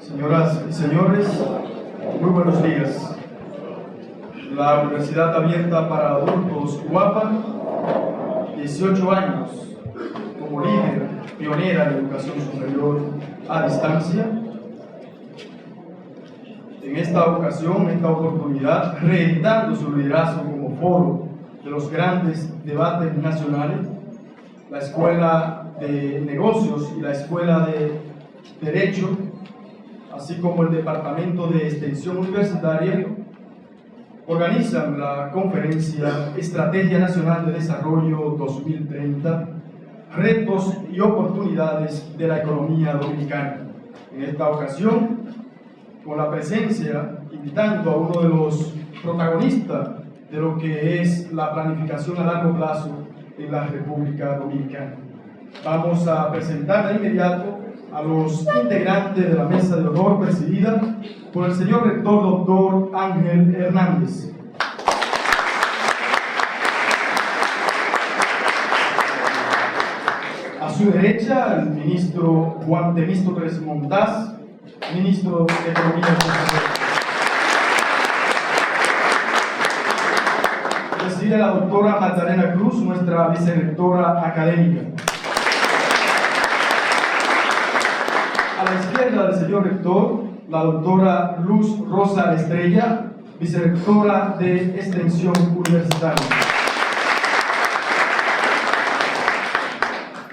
Señoras y señores, muy buenos días. La Universidad Abierta para Adultos UAPA, 18 años como líder pionera en educación superior a distancia. En esta ocasión, en esta oportunidad, reeditando su liderazgo como foro de los grandes debates nacionales, la Escuela de Negocios y la Escuela de Derecho, así como el Departamento de Extensión Universitaria, organizan la conferencia Estrategia Nacional de Desarrollo 2030, retos y oportunidades de la economía dominicana. En esta ocasión, con la presencia, invitando a uno de los protagonistas de lo que es la planificación a largo plazo en la República Dominicana. Vamos a presentar de inmediato a los integrantes de la mesa de honor presidida por el señor rector doctor Ángel Hernández. A su derecha, el ministro Juan Temístocles Montaz, ministro de Economía y Finanzas. Preside la doctora Magdalena Cruz, nuestra vicerrectora académica. A la izquierda del señor rector, la doctora Luz Rosa Estrella, vicerrectora de Extensión Universitaria.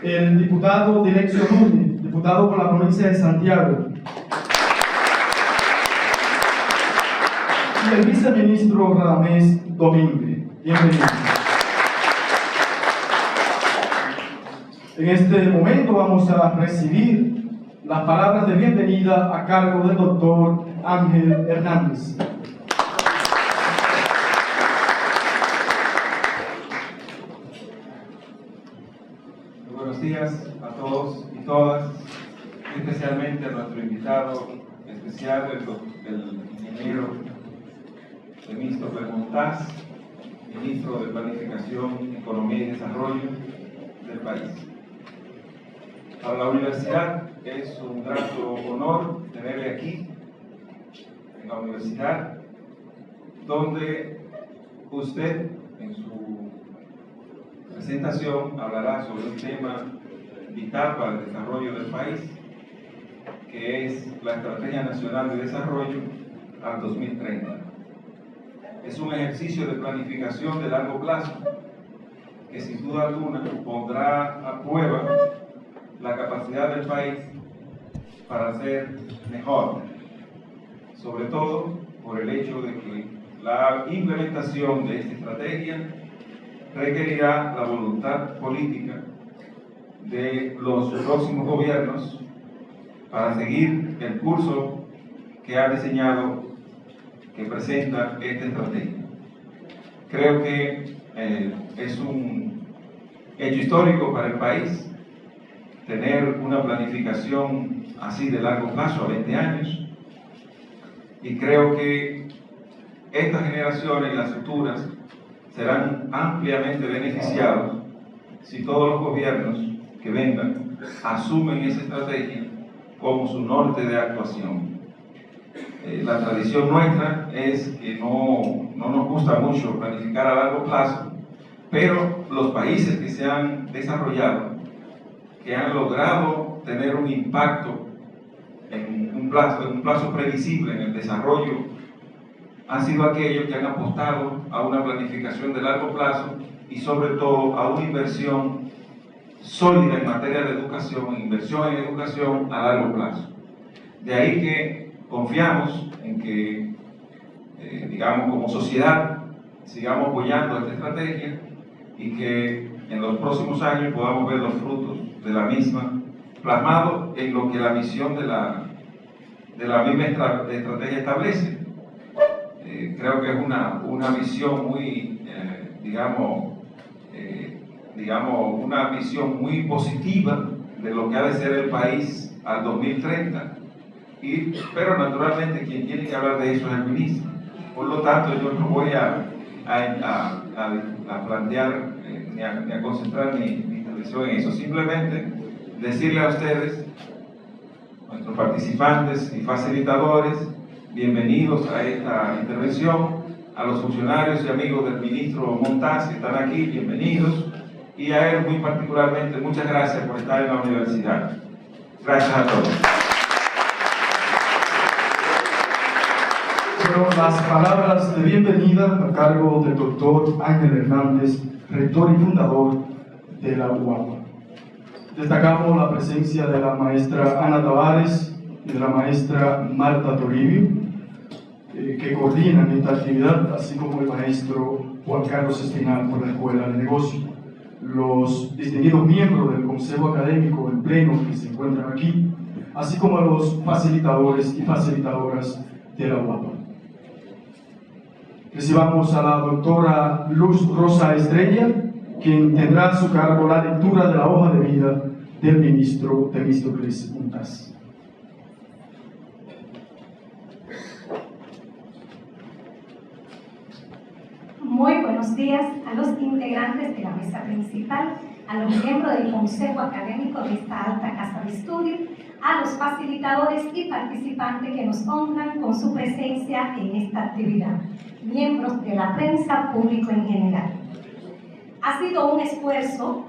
El diputado Dilexio Núñez, diputado por la provincia de Santiago. Y el viceministro Radamés Domínguez. Bienvenido. En este momento vamos a recibir las palabras de bienvenida a cargo del doctor Ángel Hernández. Muy buenos días a todos y todas, especialmente a nuestro invitado especial, el ingeniero Temístocles Montaz, ministro de Planificación, Economía y Desarrollo del país. Para la universidad es un grato honor tenerle aquí, en la universidad, donde usted, en su presentación, hablará sobre un tema vital para el desarrollo del país, que es la Estrategia Nacional de Desarrollo al 2030. Es un ejercicio de planificación de largo plazo que sin duda alguna pondrá a prueba la capacidad del país para ser mejor, sobre todo por el hecho de que la implementación de esta estrategia requerirá la voluntad política de los próximos gobiernos para seguir el curso que ha diseñado, que presenta esta estrategia. Creo que es un hecho histórico para el país tener una planificación así de largo plazo, a 20 años, y creo que estas generaciones y las futuras serán ampliamente beneficiados si todos los gobiernos que vengan asumen esa estrategia como su norte de actuación. La tradición nuestra es que no nos gusta mucho planificar a largo plazo, pero los países que se han desarrollado, que han logrado tener un impacto en un plazo previsible en el desarrollo, han sido aquellos que han apostado a una planificación de largo plazo y sobre todo a una inversión sólida en materia de educación, inversión en educación a largo plazo. De ahí que confiamos en que, digamos, como sociedad, sigamos apoyando esta estrategia y que en los próximos años podamos ver los frutos de la misma, plasmado en lo que la misión de la misma estrategia establece. Creo que es una visión muy, una visión muy positiva de lo que ha de ser el país al 2030. Pero naturalmente quien tiene que hablar de eso es el ministro. Por lo tanto, yo no voy a plantear ni a concentrar mi intervención en eso. Simplemente decirle a ustedes, nuestros participantes y facilitadores, bienvenidos a esta intervención, a los funcionarios y amigos del ministro Montaz que están aquí, bienvenidos, y a él muy particularmente, muchas gracias por estar en la universidad. Gracias a todos. Fueron las palabras de bienvenida a cargo del doctor Ángel Hernández, rector y fundador de la UAPA. Destacamos la presencia de la maestra Ana Tavares y de la maestra Marta Toribio, que coordinan esta actividad, así como el maestro Juan Carlos Espinal por la Escuela de Negocios. Los distinguidos miembros del Consejo Académico en pleno que se encuentran aquí, así como a los facilitadores y facilitadoras de la UAPA. Recibamos a la doctora Luz Rosa Estrella, quien tendrá a su cargo la lectura de la hoja de vida del ministro Temístocles Montaz. Muy buenos días a los integrantes de la mesa principal, a los miembros del Consejo Académico de esta alta casa de estudio, a los facilitadores y participantes que nos honran con su presencia en esta actividad, miembros de la prensa, público en general. Ha sido un esfuerzo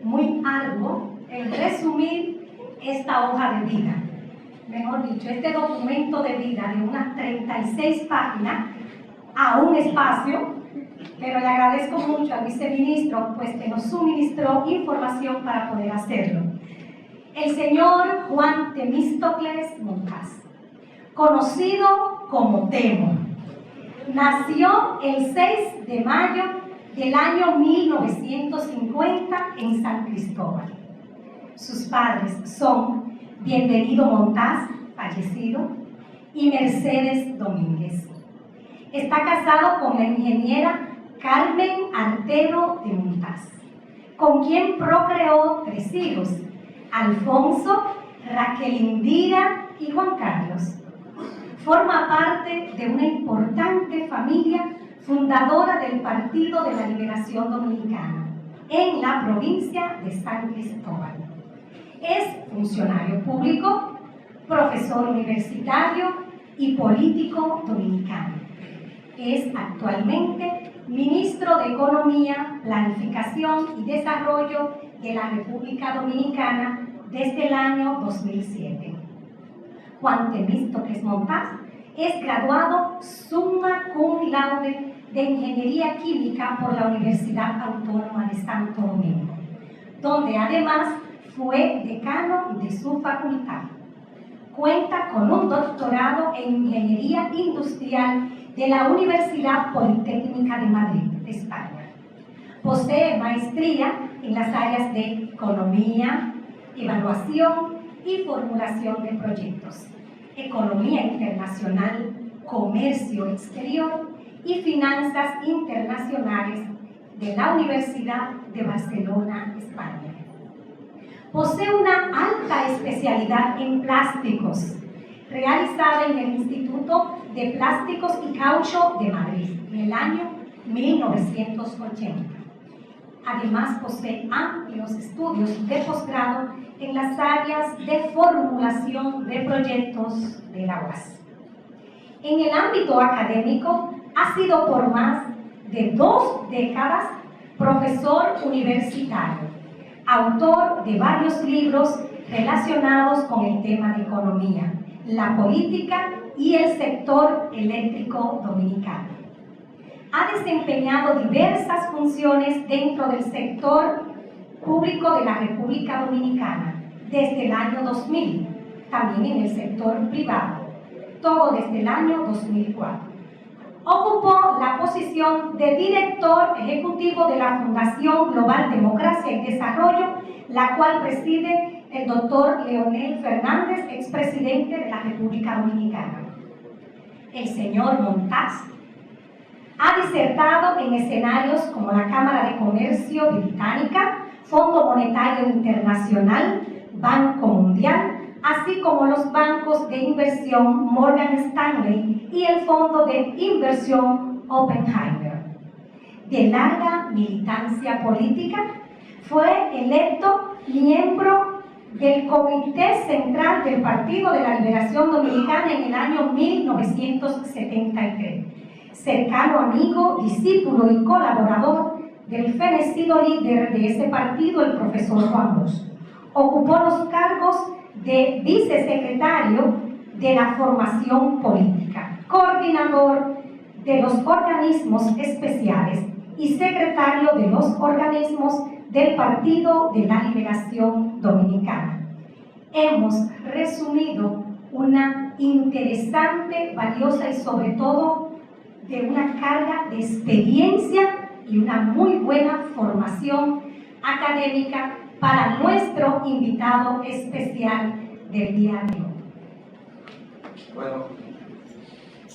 muy arduo el resumir esta hoja de vida, mejor dicho, este documento de vida de unas 36 páginas a un espacio, pero le agradezco mucho al viceministro pues que nos suministró información para poder hacerlo. El señor Juan Temístocles Montaz, conocido como Temo, nació el 6 de mayo del año 1950 en San Cristóbal. Sus padres son Bienvenido Montaz, fallecido, y Mercedes Domínguez. Está casado con la ingeniera Carmen Artero de Montaz, con quien procreó 3 hijos, Alfonso, Raquel Indira y Juan Carlos. Forma parte de una importante familia fundadora del Partido de la Liberación Dominicana en la provincia de San Cristóbal. Es funcionario público, profesor universitario y político dominicano. Es actualmente ministro de Economía, Planificación y Desarrollo de la República Dominicana desde el año 2007. Juan Temístocles Montaz es graduado summa cum laude de Ingeniería Química por la Universidad Autónoma de Santo Domingo, donde además fue decano de su facultad. Cuenta con un doctorado en Ingeniería Industrial de la Universidad Politécnica de Madrid, España. Posee maestría en las áreas de Economía, Evaluación y Formulación de Proyectos, Economía Internacional, Comercio Exterior y Finanzas Internacionales de la Universidad de Barcelona, España. Posee una alta especialidad en plásticos, realizada en el Instituto de Plásticos y Caucho de Madrid en el año 1980. Además, posee amplios estudios de posgrado en las áreas de formulación de proyectos de la UAS. En el ámbito académico, ha sido por más de 2 décadas profesor universitario, autor de varios libros relacionados con el tema de economía, la política y el sector eléctrico dominicano. Ha desempeñado diversas funciones dentro del sector público de la República Dominicana desde el año 2000, también en el sector privado, todo desde el año 2004. Ocupó la posición de director ejecutivo de la Fundación Global Democracia y Desarrollo, la cual preside el doctor Leonel Fernández, expresidente de la República Dominicana. El señor Montaz ha disertado en escenarios como la Cámara de Comercio Británica, Fondo Monetario Internacional, Banco Mundial, así como los bancos de inversión Morgan Stanley y el Fondo de Inversión Oppenheimer. De larga militancia política, fue electo miembro del Comité Central del Partido de la Liberación Dominicana en el año 1973. Cercano amigo, discípulo y colaborador del fenecido líder de ese partido, el profesor Juan Bosch. Ocupó los cargos de vicesecretario de la formación política, coordinador de los organismos especiales y secretario de los organismos del Partido de la Liberación Dominicana. Hemos resumido una interesante, valiosa y sobre todo de una carga de experiencia y una muy buena formación académica para nuestro invitado especial del día de hoy. Bueno,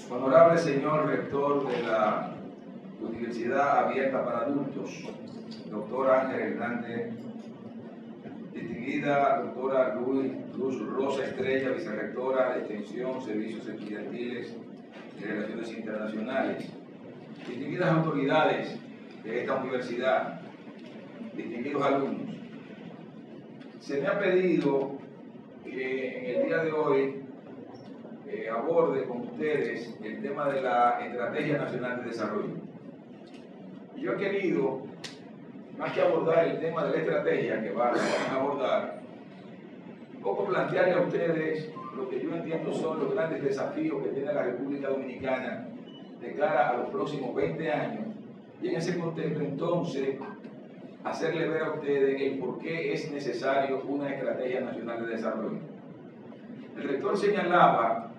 honorable señor rector de la Universidad Abierta para Adultos, doctor Ángel Hernández, distinguida doctora Luz Rosa Estrella, vicerrectora de Extensión, Servicios Estudiantiles y Relaciones Internacionales, distinguidas autoridades de esta universidad, distinguidos alumnos. Se me ha pedido que en el día de hoy aborde con ustedes el tema de la Estrategia Nacional de Desarrollo. Yo he querido, más que abordar el tema de la estrategia que vamos a abordar, un poco plantearle a ustedes lo que yo entiendo son los grandes desafíos que tiene la República Dominicana de cara a los próximos 20 años, y en ese contexto entonces hacerle ver a ustedes el por qué es necesario una Estrategia Nacional de Desarrollo. El rector señalaba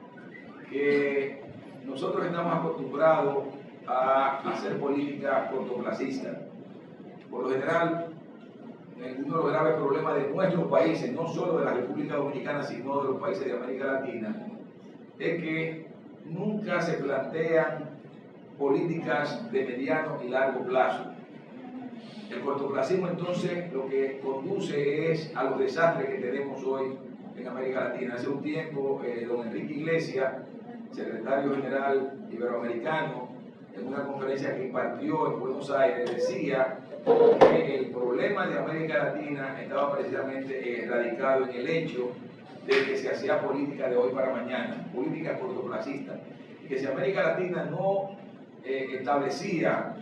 que nosotros estamos acostumbrados a hacer política cortoplacista. Por lo general, uno de los graves problemas de nuestros países, no solo de la República Dominicana, sino de los países de América Latina, es que nunca se plantean políticas de mediano y largo plazo. El cortoplacismo entonces lo que conduce es a los desastres que tenemos hoy en América Latina. Hace un tiempo, don Enrique Iglesias, secretario general iberoamericano, en una conferencia que impartió en Buenos Aires, decía que el problema de América Latina estaba precisamente radicado en el hecho de que se hacía política de hoy para mañana, política cortoplacista, y que si América Latina no establecía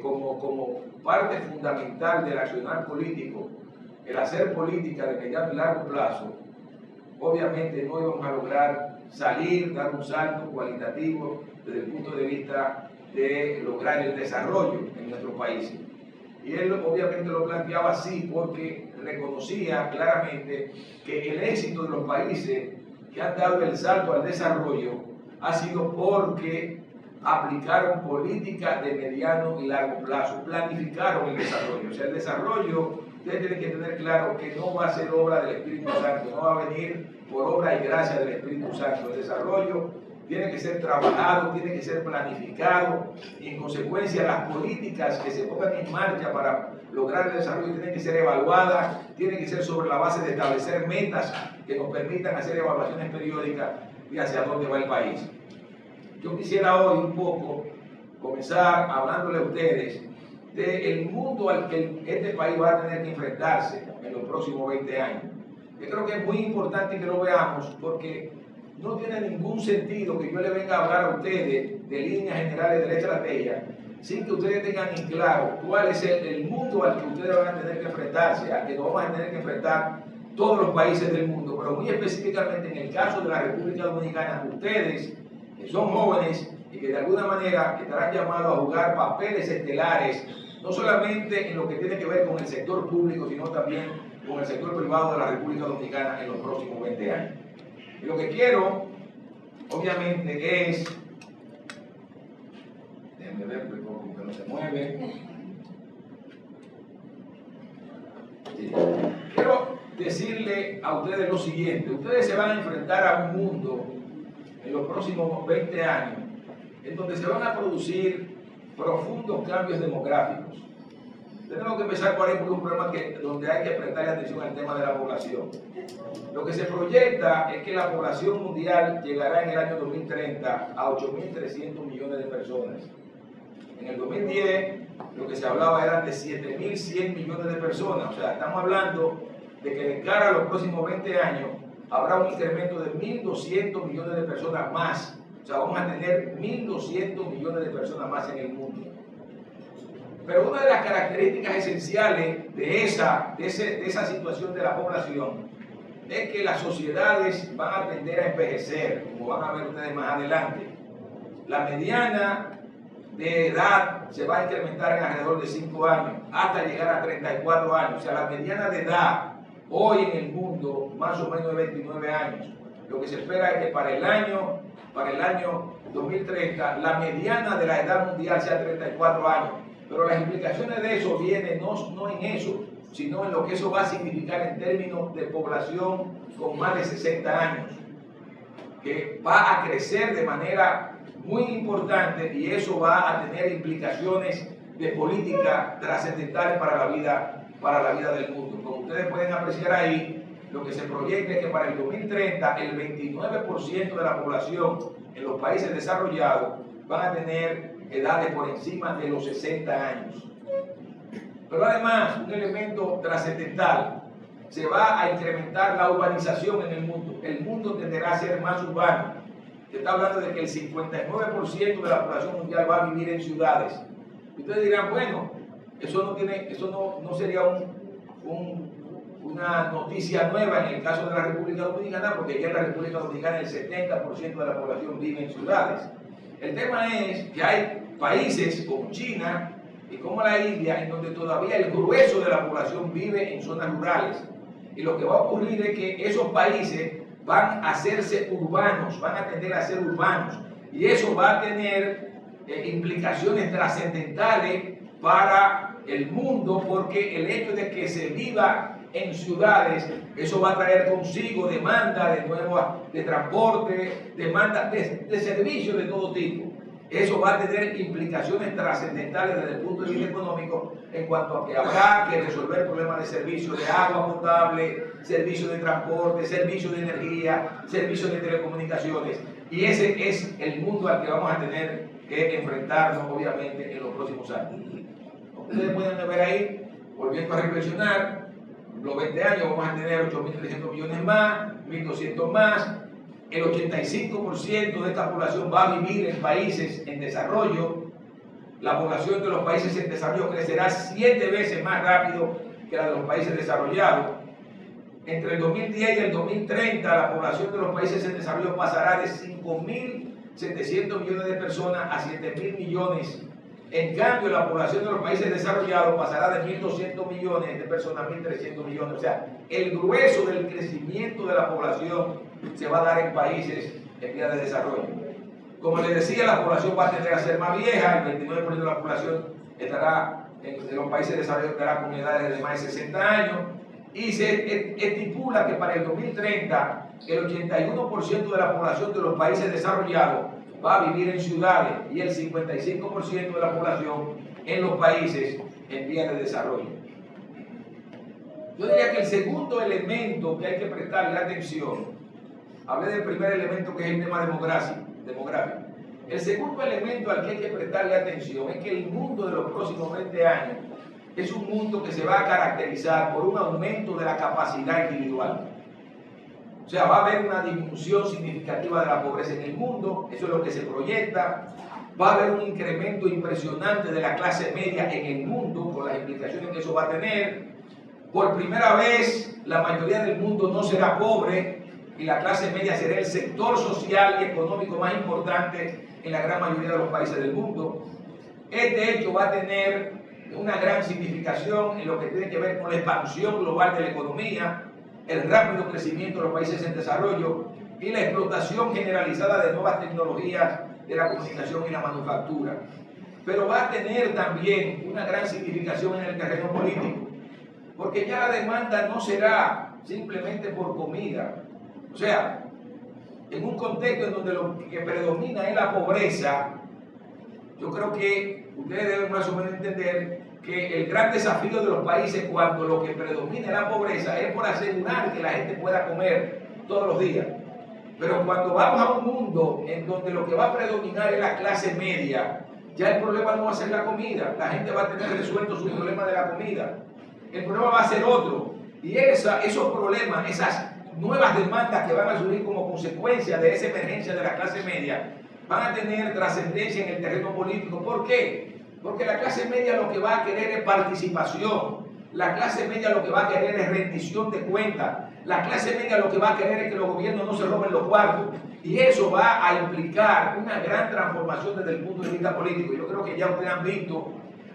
como parte fundamental del accionar político el hacer política de mediano y largo plazo, obviamente no íbamos a lograr dar un salto cualitativo desde el punto de vista de lograr el desarrollo en nuestros países. Y él obviamente lo planteaba así porque reconocía claramente que el éxito de los países que han dado el salto al desarrollo ha sido porque aplicaron políticas de mediano y largo plazo, planificaron el desarrollo. O sea, el desarrollo, ustedes tienen que tener claro que no va a ser obra del Espíritu Santo, no va a venir por obra y gracia del Espíritu Santo. El desarrollo tiene que ser trabajado, tiene que ser planificado, y en consecuencia las políticas que se pongan en marcha para lograr el desarrollo tienen que ser evaluadas, tienen que ser sobre la base de establecer metas que nos permitan hacer evaluaciones periódicas de hacia dónde va el país. Yo quisiera hoy un poco comenzar hablándole a ustedes del mundo al que este país va a tener que enfrentarse en los próximos 20 años. Yo creo que es muy importante que lo veamos porque no tiene ningún sentido que yo le venga a hablar a ustedes de líneas generales de la estrategia sin que ustedes tengan en claro cuál es el mundo al que ustedes van a tener que enfrentarse, al que nos vamos a tener que enfrentar todos los países del mundo, pero muy específicamente en el caso de la República Dominicana, ustedes que son jóvenes y que de alguna manera estarán llamados a jugar papeles estelares, no solamente en lo que tiene que ver con el sector público, sino también con el sector privado de la República Dominicana en los próximos 20 años. Y lo que quiero, obviamente, es, déjenme ver, como que no se mueve. Sí. Quiero decirle a ustedes lo siguiente: ustedes se van a enfrentar a un mundo en los próximos 20 años en donde se van a producir profundos cambios demográficos. Tenemos que empezar por ahí por un problema donde hay que prestarle atención al tema de la población. Lo que se proyecta es que la población mundial llegará en el año 2030 a 8.300 millones de personas. En el 2010 lo que se hablaba era de 7.100 millones de personas. O sea, estamos hablando de que de cara a los próximos 20 años habrá un incremento de 1.200 millones de personas más. O sea, vamos a tener 1.200 millones de personas más en el mundo. Pero una de las características esenciales de esa situación de la población es que las sociedades van a tender a envejecer, como van a ver ustedes más adelante. La mediana de edad se va a incrementar en alrededor de 5 años, hasta llegar a 34 años. O sea, la mediana de edad hoy en el mundo, más o menos de 29 años. Lo que se espera es que para el año 2030, la mediana de la edad mundial sea 34 años. Pero las implicaciones de eso vienen no en eso, sino en lo que eso va a significar en términos de población con más de 60 años, que va a crecer de manera muy importante, y eso va a tener implicaciones de política trascendentales para la vida del mundo. Como ustedes pueden apreciar ahí, lo que se proyecta es que para el 2030 el 29% de la población en los países desarrollados van a tener edades por encima de los 60 años. Pero además, un elemento trascendental, se va a incrementar la urbanización en el mundo. El mundo tenderá a ser más urbano. Se está hablando de que el 59% de la población mundial va a vivir en ciudades. Ustedes dirán, bueno, eso no sería una noticia nueva en el caso de la República Dominicana, porque ya en la República Dominicana el 70% de la población vive en ciudades. El tema es que hay países como China y como la India, en donde todavía el grueso de la población vive en zonas rurales. Y lo que va a ocurrir es que esos países van a hacerse urbanos, van a tender a ser urbanos. Y eso va a tener implicaciones trascendentales para el mundo, porque el hecho de que se viva en ciudades, eso va a traer consigo demanda de transporte, demanda de servicios de todo tipo. Eso va a tener implicaciones trascendentales desde el punto de vista económico, en cuanto a que habrá que resolver problemas de servicios de agua potable, servicios de transporte, servicios de energía, servicios de telecomunicaciones. Y ese es el mundo al que vamos a tener que enfrentarnos, obviamente, en los próximos años. Ustedes pueden ver ahí, volviendo a reflexionar, los 20 años vamos a tener 8.300 millones más, 1.200 más. El 85% de esta población va a vivir en países en desarrollo. La población de los países en desarrollo crecerá 7 veces más rápido que la de los países desarrollados. Entre el 2010 y el 2030, la población de los países en desarrollo pasará de 5.700 millones de personas a 7.000 millones. En cambio, la población de los países desarrollados pasará de 1.200 millones de personas a 1.300 millones. O sea, el grueso del crecimiento de la población se va a dar en países en vías de desarrollo. Como les decía, la población va a tender a ser más vieja. El 29% de la población estará en los países desarrollados, estará con edades de más de 60 años. Y se estipula que para el 2030 el 81% de la población de los países desarrollados va a vivir en ciudades y el 55% de la población en los países en vías de desarrollo. Yo diría que el segundo elemento que hay que prestarle atención, hablé del primer elemento que es el tema demográfico. El segundo elemento al que hay que prestarle atención es que el mundo de los próximos 20 años es un mundo que se va a caracterizar por un aumento de la capacidad individual. O sea, va a haber una disminución significativa de la pobreza en el mundo, eso es lo que se proyecta. Va a haber un incremento impresionante de la clase media en el mundo, con las implicaciones que eso va a tener. Por primera vez, la mayoría del mundo no será pobre y la clase media será el sector social y económico más importante en la gran mayoría de los países del mundo. Este hecho va a tener una gran significación en lo que tiene que ver con la expansión global de la economía, el rápido crecimiento de los países en desarrollo y la explotación generalizada de nuevas tecnologías de la comunicación y la manufactura. Pero va a tener también una gran significación en el terreno político, porque ya la demanda no será simplemente por comida. O sea, en un contexto en donde lo que predomina es la pobreza, yo creo que ustedes deben más o menos entender que el gran desafío de los países cuando lo que predomina es la pobreza es por asegurar que la gente pueda comer todos los días. Pero cuando vamos a un mundo en donde lo que va a predominar es la clase media, ya el problema no va a ser la comida. La gente va a tener resuelto su problema de la comida. El problema va a ser otro. Y esos problemas, esas nuevas demandas que van a surgir como consecuencia de esa emergencia de la clase media, van a tener trascendencia en el terreno político. ¿Por qué? Porque la clase media lo que va a querer es participación. La clase media lo que va a querer es rendición de cuentas. La clase media lo que va a querer es que los gobiernos no se roben los cuartos. Y eso va a implicar una gran transformación desde el punto de vista político. Yo creo que ya ustedes han visto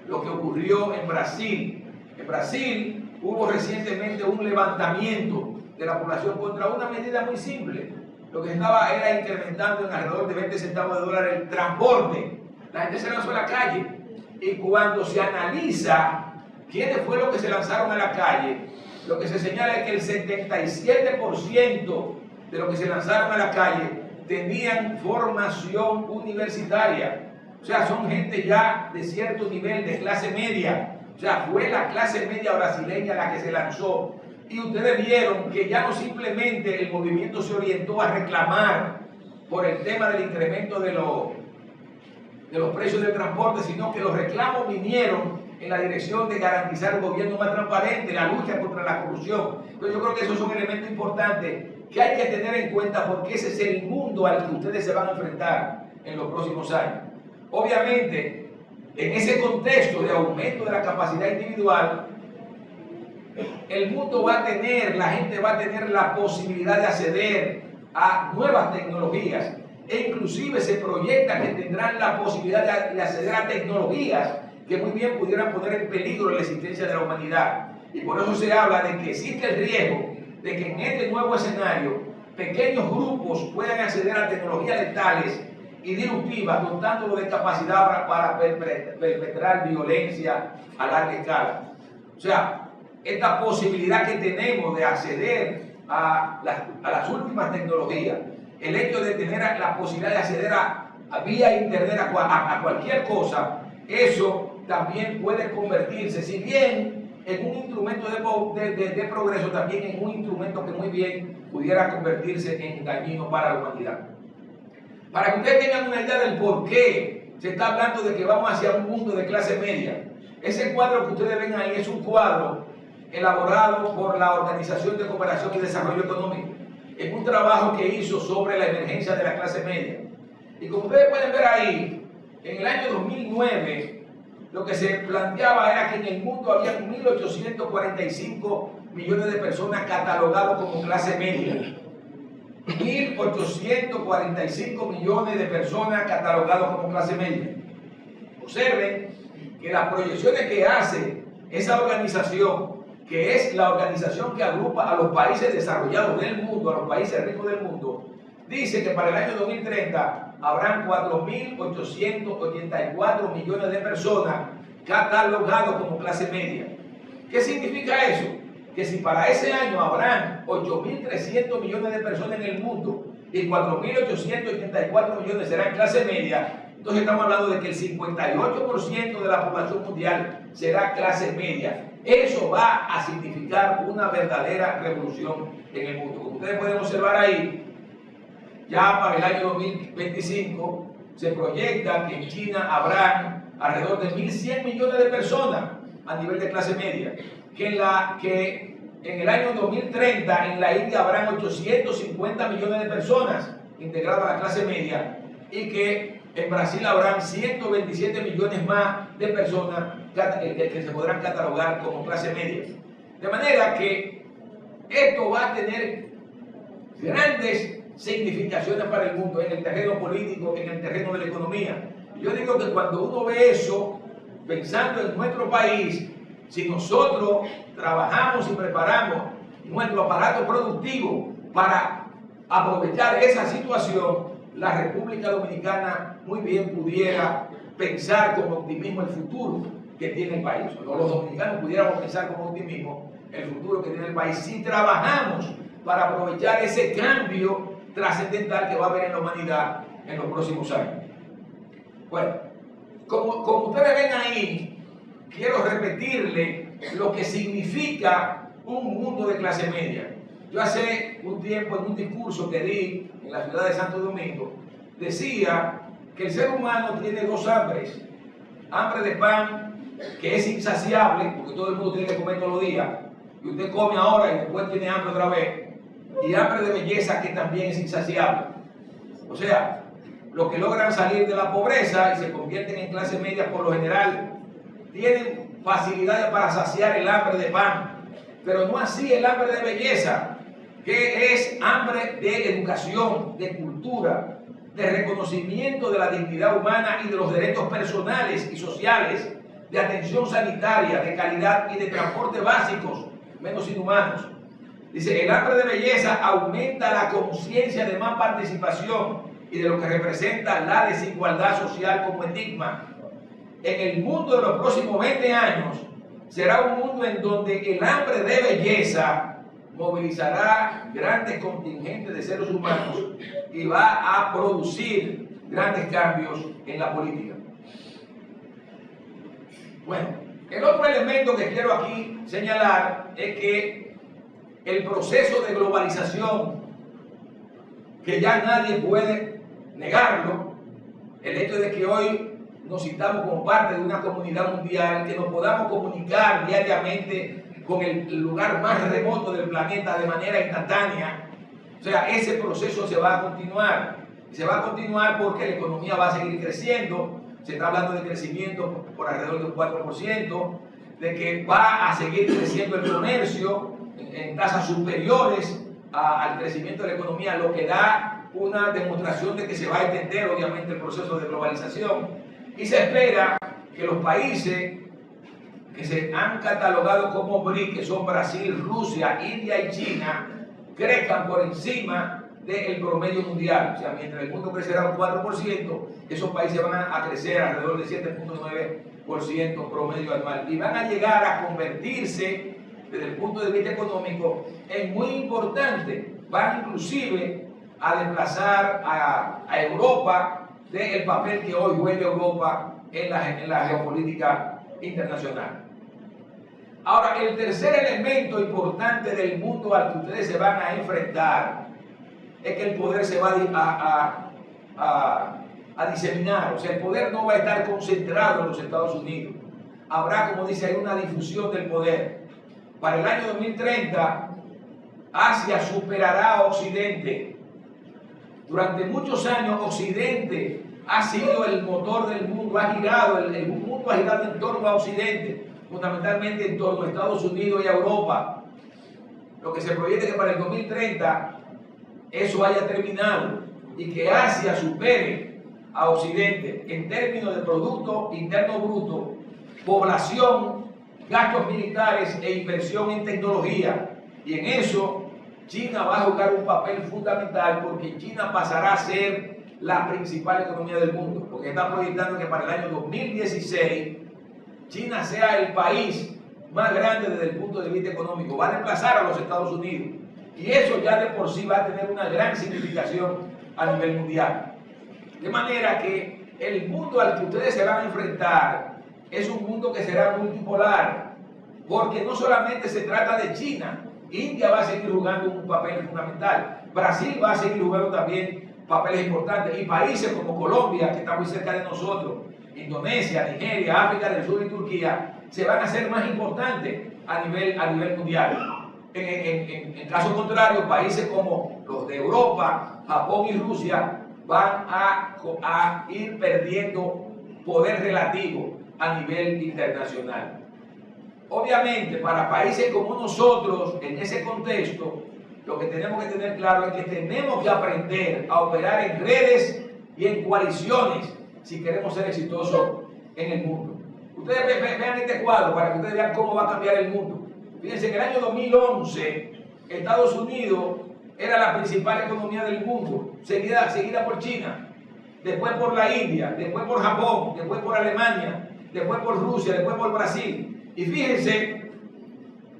lo que ocurrió en Brasil. En Brasil hubo recientemente un levantamiento de la población contra una medida muy simple. Lo que estaba era incrementando en alrededor de 20 centavos de dólar el transporte. La gente se lanzó a la calle. Y cuando se analiza quiénes fue los que se lanzaron a la calle, lo que se señala es que el 77% de los que se lanzaron a la calle tenían formación universitaria. O sea, son gente ya de cierto nivel de clase media. O sea, fue la clase media brasileña la que se lanzó. Y ustedes vieron que ya no simplemente el movimiento se orientó a reclamar por el tema del incremento de los precios del transporte, sino que los reclamos vinieron en la dirección de garantizar un gobierno más transparente, la lucha contra la corrupción. Entonces yo creo que esos son elementos importantes que hay que tener en cuenta, porque ese es el mundo al que ustedes se van a enfrentar en los próximos años. Obviamente, en ese contexto de aumento de la capacidad individual, el mundo va a tener, la gente va a tener la posibilidad de acceder a nuevas tecnologías, e inclusive se proyecta que tendrán la posibilidad de acceder a tecnologías que muy bien pudieran poner en peligro la existencia de la humanidad. Y por eso se habla de que existe el riesgo de que en este nuevo escenario pequeños grupos puedan acceder a tecnologías letales y disruptivas, dotándolo de capacidad para perpetrar violencia a larga escala. O sea, esta posibilidad que tenemos de acceder a las últimas tecnologías, el hecho de tener la posibilidad de acceder a vía internet a cualquier cosa, eso también puede convertirse, si bien en un instrumento de progreso, también en un instrumento que muy bien pudiera convertirse en dañino para la humanidad. Para que ustedes tengan una idea del por qué se está hablando de que vamos hacia un mundo de clase media, ese cuadro que ustedes ven ahí es un cuadro elaborado por la Organización de Cooperación y Desarrollo Económico, en un trabajo que hizo sobre la emergencia de la clase media. Y como ustedes pueden ver ahí, en el año 2009, lo que se planteaba era que en el mundo había 1.845 millones de personas catalogadas como clase media. 1.845 millones de personas catalogadas como clase media. Observen que las proyecciones que hace esa organización, que es la organización que agrupa a los países desarrollados del mundo, a los países ricos del mundo, dice que para el año 2030 habrán 4.884 millones de personas catalogadas como clase media. ¿Qué significa eso? Que si para ese año habrán 8.300 millones de personas en el mundo y 4.884 millones serán clase media, entonces estamos hablando de que el 58% de la población mundial será clase media. Eso va a significar una verdadera revolución en el mundo. Como ustedes pueden observar ahí, ya para el año 2025 se proyecta que en China habrá alrededor de 1.100 millones de personas a nivel de clase media, que en el año 2030 en la India habrán 850 millones de personas integradas a la clase media, y que en Brasil habrán 127 millones más de personas que se podrán catalogar como clase media. De manera que esto va a tener grandes significaciones para el mundo, en el terreno político, en el terreno de la economía. Yo digo que cuando uno ve eso, pensando en nuestro país, si nosotros trabajamos y preparamos nuestro aparato productivo para aprovechar esa situación, la República Dominicana muy bien pudiera pensar con optimismo el futuro que tiene el país. Los dominicanos pudiéramos pensar con optimismo el futuro que tiene el país si trabajamos para aprovechar ese cambio trascendental que va a haber en la humanidad en los próximos años. Bueno, como ustedes ven ahí, quiero repetirle lo que significa un mundo de clase media. Yo hace un tiempo en un discurso que di en la ciudad de Santo Domingo, decía que el ser humano tiene dos hambres: hambre de pan, que es insaciable, porque todo el mundo tiene que comer todos los días, y usted come ahora y después tiene hambre otra vez, y hambre de belleza que también es insaciable. O sea, los que logran salir de la pobreza y se convierten en clase media por lo general tienen facilidades para saciar el hambre de pan, pero no así el hambre de belleza, que es hambre de educación, de cultura, de reconocimiento de la dignidad humana y de los derechos personales y sociales, de atención sanitaria, de calidad y de transporte básicos, menos inhumanos. Dice, el hambre de belleza aumenta la conciencia de más participación y de lo que representa la desigualdad social como estigma. En el mundo de los próximos 20 años, será un mundo en donde el hambre de belleza movilizará grandes contingentes de seres humanos y va a producir grandes cambios en la política. Bueno, el otro elemento que quiero aquí señalar es que el proceso de globalización, que ya nadie puede negarlo, el hecho de que hoy nos sintamos como parte de una comunidad mundial, que nos podamos comunicar diariamente con el lugar más remoto del planeta de manera instantánea, o sea, ese proceso se va a continuar. Se va a continuar porque la economía va a seguir creciendo. Se está hablando de crecimiento por alrededor del 4%, de que va a seguir creciendo el comercio en tasas superiores al crecimiento de la economía, lo que da una demostración de que se va a extender obviamente el proceso de globalización. Y se espera que los países que se han catalogado como BRIC, que son Brasil, Rusia, India y China, crezcan por encima del promedio mundial. O sea, mientras el mundo crecerá un 4%, esos países van a crecer alrededor de 7.9% promedio anual y van a llegar a convertirse desde el punto de vista económico en muy importante. Van inclusive a desplazar a Europa del papel que hoy juega Europa en la geopolítica internacional. Ahora, el tercer elemento importante del mundo al que ustedes se van a enfrentar es que el poder se va a diseminar. O sea, el poder no va a estar concentrado en los Estados Unidos. Habrá, como dice ahí, una difusión del poder. Para el año 2030, Asia superará a Occidente. Durante muchos años, Occidente ha sido el motor del mundo, ha girado, el mundo ha girado en torno a Occidente, fundamentalmente en torno a Estados Unidos y a Europa. Lo que se proyecta es que para el 2030 eso haya terminado y que Asia supere a Occidente en términos de Producto Interno Bruto, población, gastos militares e inversión en tecnología. Y en eso China va a jugar un papel fundamental, porque China pasará a ser la principal economía del mundo, porque está proyectando que para el año 2016 China sea el país más grande desde el punto de vista económico, va a desplazar a los Estados Unidos, y eso ya de por sí va a tener una gran significación a nivel mundial. De manera que el mundo al que ustedes se van a enfrentar es un mundo que será multipolar, porque no solamente se trata de China. India va a seguir jugando un papel fundamental, Brasil va a seguir jugando también papeles importantes, y países como Colombia, que está muy cerca de nosotros, Indonesia, Nigeria, África del Sur y Turquía, se van a hacer más importantes a nivel mundial. En caso contrario, países como los de Europa, Japón y Rusia van a ir perdiendo poder relativo a nivel internacional. Obviamente, para países como nosotros, en ese contexto, lo que tenemos que tener claro es que tenemos que aprender a operar en redes y en coaliciones si queremos ser exitosos en el mundo. Ustedes vean este cuadro para que ustedes vean cómo va a cambiar el mundo. Fíjense, en el año 2011, Estados Unidos era la principal economía del mundo, seguida por China, después por la India, después por Japón, después por Alemania, después por Rusia, después por Brasil. Y fíjense,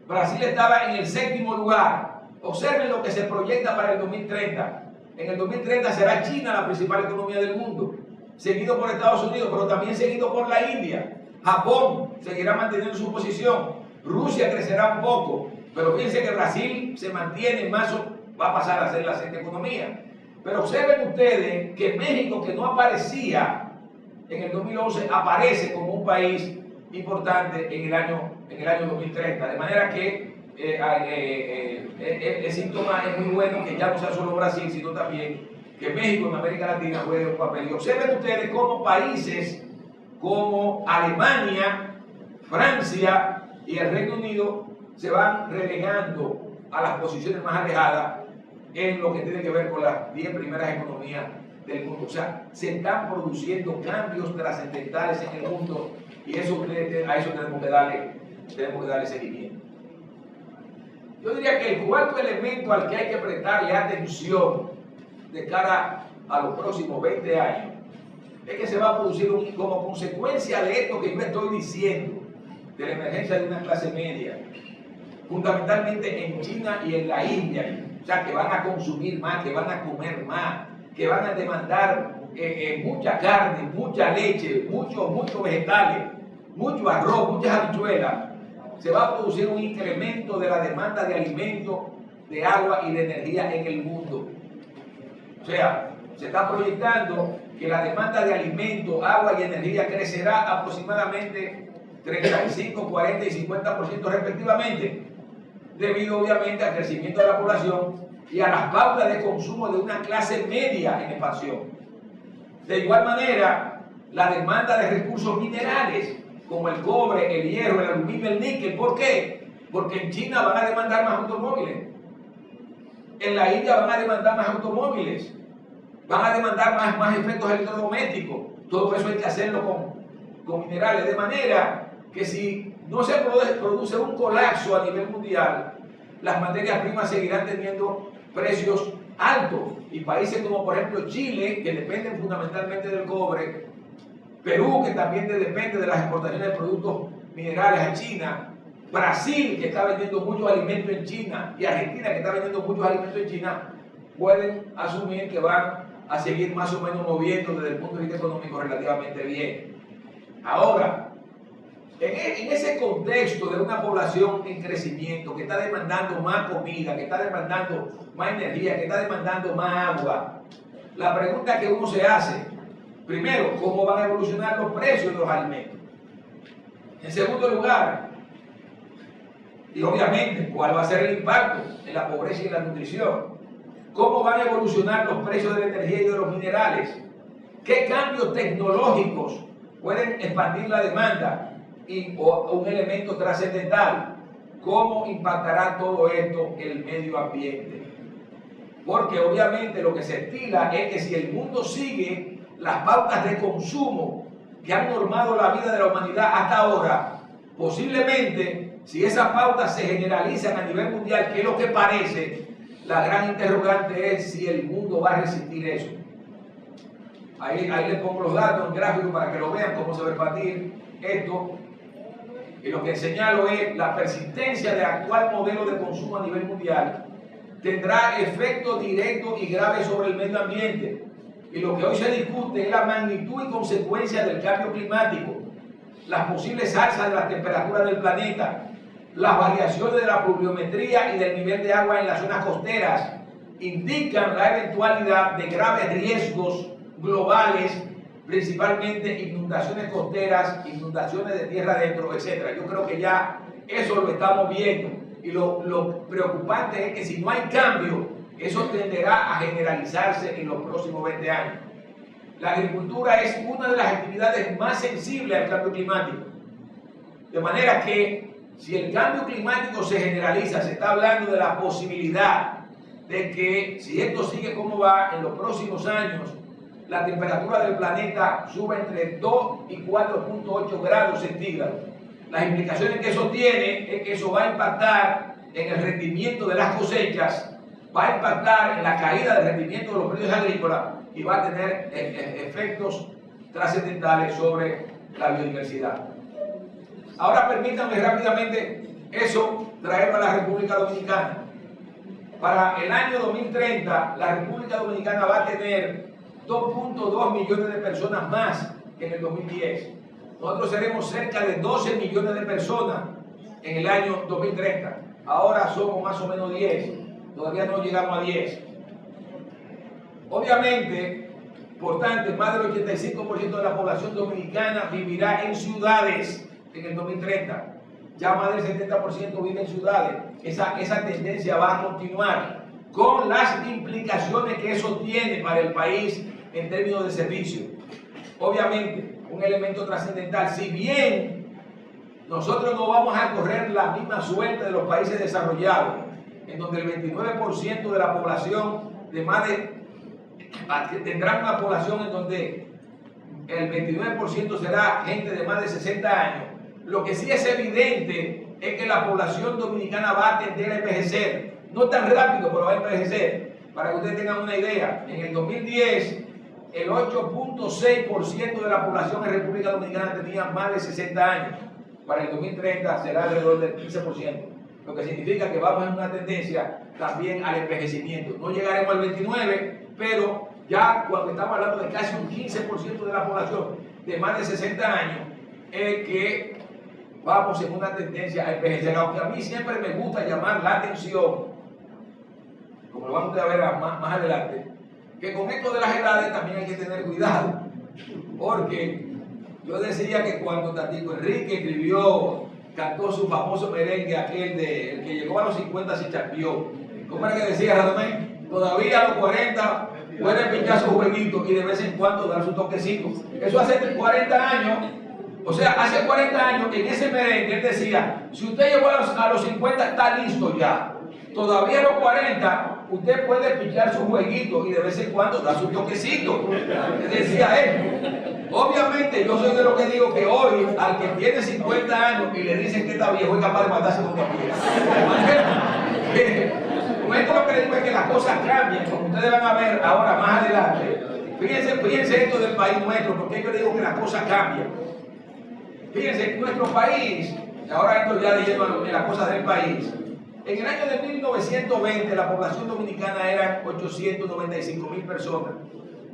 Brasil estaba en el 7º lugar. Observen lo que se proyecta para el 2030. En el 2030 será China la principal economía del mundo, seguido por Estados Unidos, pero también seguido por la India. Japón seguirá manteniendo su posición. Rusia crecerá un poco, pero fíjense que Brasil se mantiene más, va a pasar a ser la 6ª economía. Pero observen ustedes que México, que no aparecía en el 2011, aparece como un país importante en el año 2030. De manera que el síntoma es muy bueno que ya no sea solo Brasil, sino también que México en América Latina juegue un papel. Y observen ustedes cómo países como Alemania, Francia y el Reino Unido se van relegando a las posiciones más alejadas en lo que tiene que ver con las 10 primeras economías del mundo. O sea, se están produciendo cambios trascendentales en el mundo y a eso tenemos que darle seguimiento. Yo diría que el cuarto elemento al que hay que prestarle atención de cara a los próximos 20 años es que se va a producir como consecuencia de esto que yo estoy diciendo, de la emergencia de una clase media, fundamentalmente en China y en la India, o sea, que van a consumir más, que van a comer más, que van a demandar mucha carne, mucha leche, muchos vegetales, mucho arroz, muchas habichuelas. Se va a producir un incremento de la demanda de alimentos, de agua y de energía en el mundo. O sea, se está proyectando que la demanda de alimentos, agua y energía crecerá aproximadamente 35, 40 y 50% respectivamente, debido obviamente al crecimiento de la población y a las pautas de consumo de una clase media en expansión. De igual manera, la demanda de recursos minerales, como el cobre, el hierro, el aluminio, el níquel. ¿Por qué? Porque en China van a demandar más automóviles, en la India van a demandar más automóviles, van a demandar más efectos electrodomésticos. Todo eso hay que hacerlo con minerales, de manera que si no se produce un colapso a nivel mundial, las materias primas seguirán teniendo precios altos. Y países como por ejemplo Chile, que dependen fundamentalmente del cobre, Perú, que también depende de las exportaciones de productos minerales a China, Brasil, que está vendiendo muchos alimentos en China, y Argentina, que está vendiendo muchos alimentos en China, pueden asumir que van a seguir más o menos moviendo desde el punto de vista económico relativamente bien. Ahora, en ese contexto de una población en crecimiento, que está demandando más comida, que está demandando más energía, que está demandando más agua, la pregunta que uno se hace, primero, ¿cómo van a evolucionar los precios de los alimentos? En segundo lugar, y obviamente, ¿cuál va a ser el impacto en la pobreza y en la nutrición? ¿Cómo van a evolucionar los precios de la energía y de los minerales? ¿Qué cambios tecnológicos pueden expandir la demanda? Y un elemento trascendental, ¿cómo impactará todo esto el medio ambiente? Porque obviamente lo que se estila es que si el mundo sigue las pautas de consumo que han normado la vida de la humanidad hasta ahora, posiblemente si esas pautas se generalizan a nivel mundial, que es lo que parece, la gran interrogante es si el mundo va a resistir eso. Ahí les pongo los datos en gráfico para que lo vean cómo se va a expandir esto. Y lo que señalo es la persistencia del actual modelo de consumo a nivel mundial tendrá efectos directos y graves sobre el medio ambiente. Y lo que hoy se discute es la magnitud y consecuencia del cambio climático, las posibles alzas de las temperaturas del planeta, las variaciones de la pluviometría y del nivel de agua en las zonas costeras, indican la eventualidad de graves riesgos globales, principalmente inundaciones costeras, inundaciones de tierra adentro, etc. Yo creo que ya eso lo estamos viendo. Y lo preocupante es que si no hay cambio, eso tenderá a generalizarse en los próximos 20 años. La agricultura es una de las actividades más sensibles al cambio climático. De manera que si el cambio climático se generaliza, se está hablando de la posibilidad de que si esto sigue como va, en los próximos años, la temperatura del planeta sube entre 2 y 4.8 grados centígrados. Las implicaciones que eso tiene es que eso va a impactar en el rendimiento de las cosechas, va a impactar en la caída del rendimiento de los precios agrícolas y va a tener efectos trascendentales sobre la biodiversidad. Ahora permítanme rápidamente eso traerlo a la República Dominicana. Para el año 2030, la República Dominicana va a tener 2.2 millones de personas más que en el 2010. Nosotros seremos cerca de 12 millones de personas en el año 2030. Ahora somos más o menos 10. Todavía no llegamos a 10. Obviamente, por tanto, más del 85% de la población dominicana vivirá en ciudades en el 2030. ya más del 70% vive en ciudades. Esa tendencia va a continuar con las implicaciones que eso tiene para el país en términos de servicio. Obviamente, un elemento trascendental, si bien nosotros no vamos a correr la misma suerte de los países desarrollados, en donde el 29% de la población tendrá una población en donde el 29% será gente de más de 60 años. Lo que sí es evidente es que la población dominicana va a tender a envejecer, no tan rápido, pero va a envejecer. Para que ustedes tengan una idea, en el 2010 el 8.6% de la población en República Dominicana tenía más de 60 años. Para el 2030 será alrededor del 15%, lo que significa que vamos en una tendencia también al envejecimiento. No llegaremos al 29%, pero ya cuando estamos hablando de casi un 15% de la población de más de 60 años, es que vamos en una tendencia a envejecer. Aunque a mí siempre me gusta llamar la atención, como lo vamos a ver más adelante, que con esto de las edades también hay que tener cuidado, porque yo decía que cuando Tatico Enrique cantó su famoso merengue, aquel de el que llegó a los 50 se champió. ¿Cómo era que decía Radomén? Todavía a los 40 puede pinchar su jueguito y de vez en cuando dar su toquecito. Eso hace 40 años. O sea, hace 40 años en ese merengue él decía, si usted llegó a los 50 está listo ya. Todavía a los 40 usted puede pinchar su jueguito y de vez en cuando dar su toquecito. Decía él. Obviamente yo soy de lo que digo que hoy al que tiene 50 años y le dicen que está viejo es capaz de matarse con cualquiera. Con esto lo que le digo es que las cosas cambian, como ustedes van a ver ahora más adelante. Fíjense esto del país nuestro, porque yo le digo que las cosas cambian. Fíjense, nuestro país, ahora esto ya leyendo las cosas del país, en el año de 1920 la población dominicana era 895.000 personas.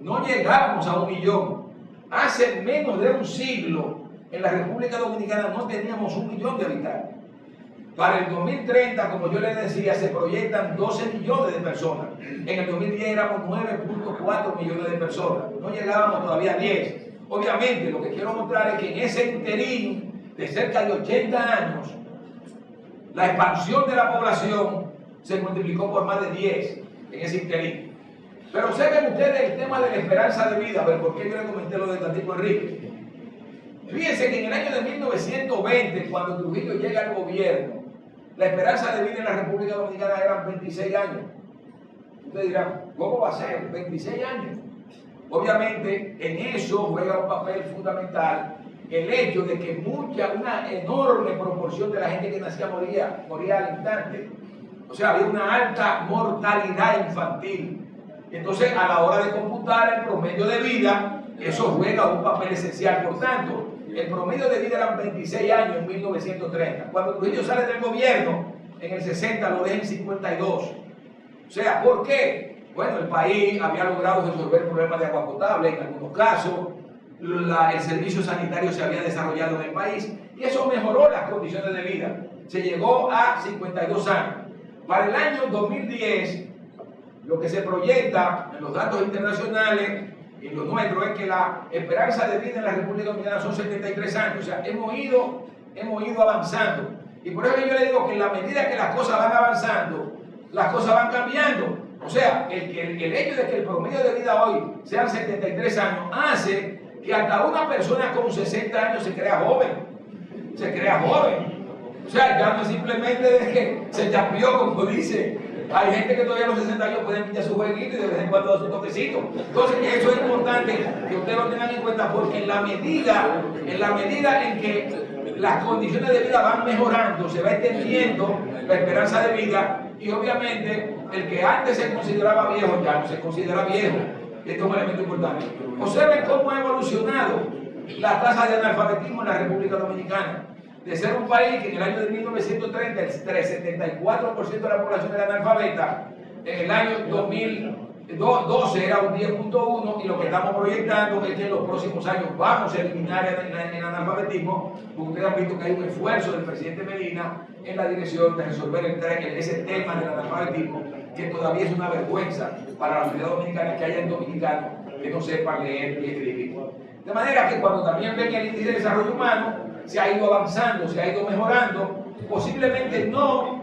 No llegábamos a 1 millón. Hace menos de un siglo en la República Dominicana no teníamos 1 millón de habitantes. Para el 2030, como yo les decía, se proyectan 12 millones de personas. En el 2010 éramos 9.4 millones de personas. No llegábamos todavía a 10. Obviamente, lo que quiero mostrar es que en ese interín de cerca de 80 años, la expansión de la población se multiplicó por más de 10 en ese interín. Pero observen ustedes el tema de la esperanza de vida. A ver, ¿por qué yo les comenté lo de Tatico Enrique? Fíjense que en el año de 1920, cuando Trujillo llega al gobierno, la esperanza de vida en la República Dominicana eran 26 años. Ustedes dirán, ¿cómo va a ser? 26 años. Obviamente, en eso juega un papel fundamental el hecho de que una enorme proporción de la gente que nacía moría al instante. O sea, había una alta mortalidad infantil. Entonces, a la hora de computar el promedio de vida, eso juega un papel esencial. Por tanto, el promedio de vida eran 26 años en 1930. Cuando Trujillo sale del gobierno, en el 60 lo deja en 52. O sea, ¿por qué? Bueno, el país había logrado resolver problemas de agua potable en algunos casos, el servicio sanitario se había desarrollado en el país y eso mejoró las condiciones de vida. Se llegó a 52 años. Para el año 2010, lo que se proyecta en los datos internacionales y los nuestros es que la esperanza de vida en la República Dominicana son 73 años. O sea, hemos ido avanzando. Y por eso yo le digo que en la medida que las cosas van avanzando, las cosas van cambiando. O sea, el hecho de que el promedio de vida hoy sean 73 años hace que hasta una persona con 60 años se crea joven. Se crea joven. O sea, ya no es simplemente de que se chapió, como dice. Hay gente que todavía a los 60 años pueden pintar su jueguito y de vez en cuando da su toquecito. Entonces, eso es importante que ustedes lo tengan en cuenta porque en la medida en que las condiciones de vida van mejorando, se va extendiendo la esperanza de vida y obviamente el que antes se consideraba viejo ya no se considera viejo. Esto es un elemento importante. Observen cómo ha evolucionado la tasa de analfabetismo en la República Dominicana. De ser un país que en el año de 1930 el 74% de la población era analfabeta, en el año 2012 era un 10.1 y lo que estamos proyectando es que en los próximos años vamos a eliminar el analfabetismo, porque ustedes han visto que hay un esfuerzo del presidente Medina en la dirección de resolver ese tema del analfabetismo, que todavía es una vergüenza para la sociedad dominicana que haya dominicanos que no sepan leer y escribir. De manera que cuando también ven el índice de desarrollo humano, se ha ido avanzando, se ha ido mejorando, posiblemente no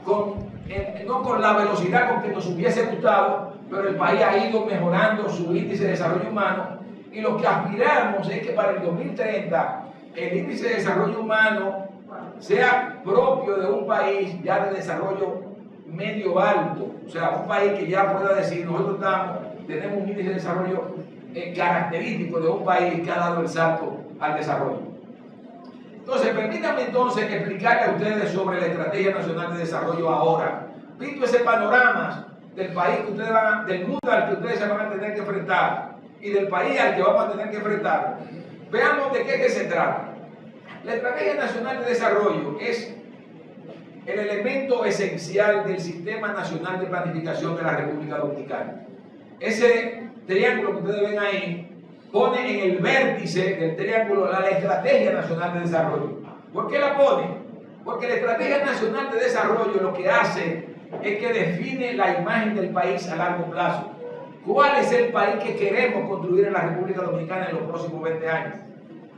con la velocidad con que nos hubiese gustado, pero el país ha ido mejorando su índice de desarrollo humano y lo que aspiramos es que para el 2030 el índice de desarrollo humano sea propio de un país ya de desarrollo medio alto, o sea, un país que ya pueda decir, nosotros tenemos un índice de desarrollo característico de un país que ha dado el salto al desarrollo. Entonces, permítanme entonces explicarle a ustedes sobre la Estrategia Nacional de Desarrollo ahora. Visto ese panorama del país que ustedes del mundo al que ustedes se van a tener que enfrentar y del país al que vamos a tener que enfrentar, veamos de qué se trata. La Estrategia Nacional de Desarrollo es el elemento esencial del Sistema Nacional de Planificación de la República Dominicana. Ese triángulo que ustedes ven ahí pone en el vértice del triángulo la Estrategia Nacional de Desarrollo. ¿Por qué la pone? Porque la Estrategia Nacional de Desarrollo lo que hace es que define la imagen del país a largo plazo. ¿Cuál es el país que queremos construir en la República Dominicana en los próximos 20 años?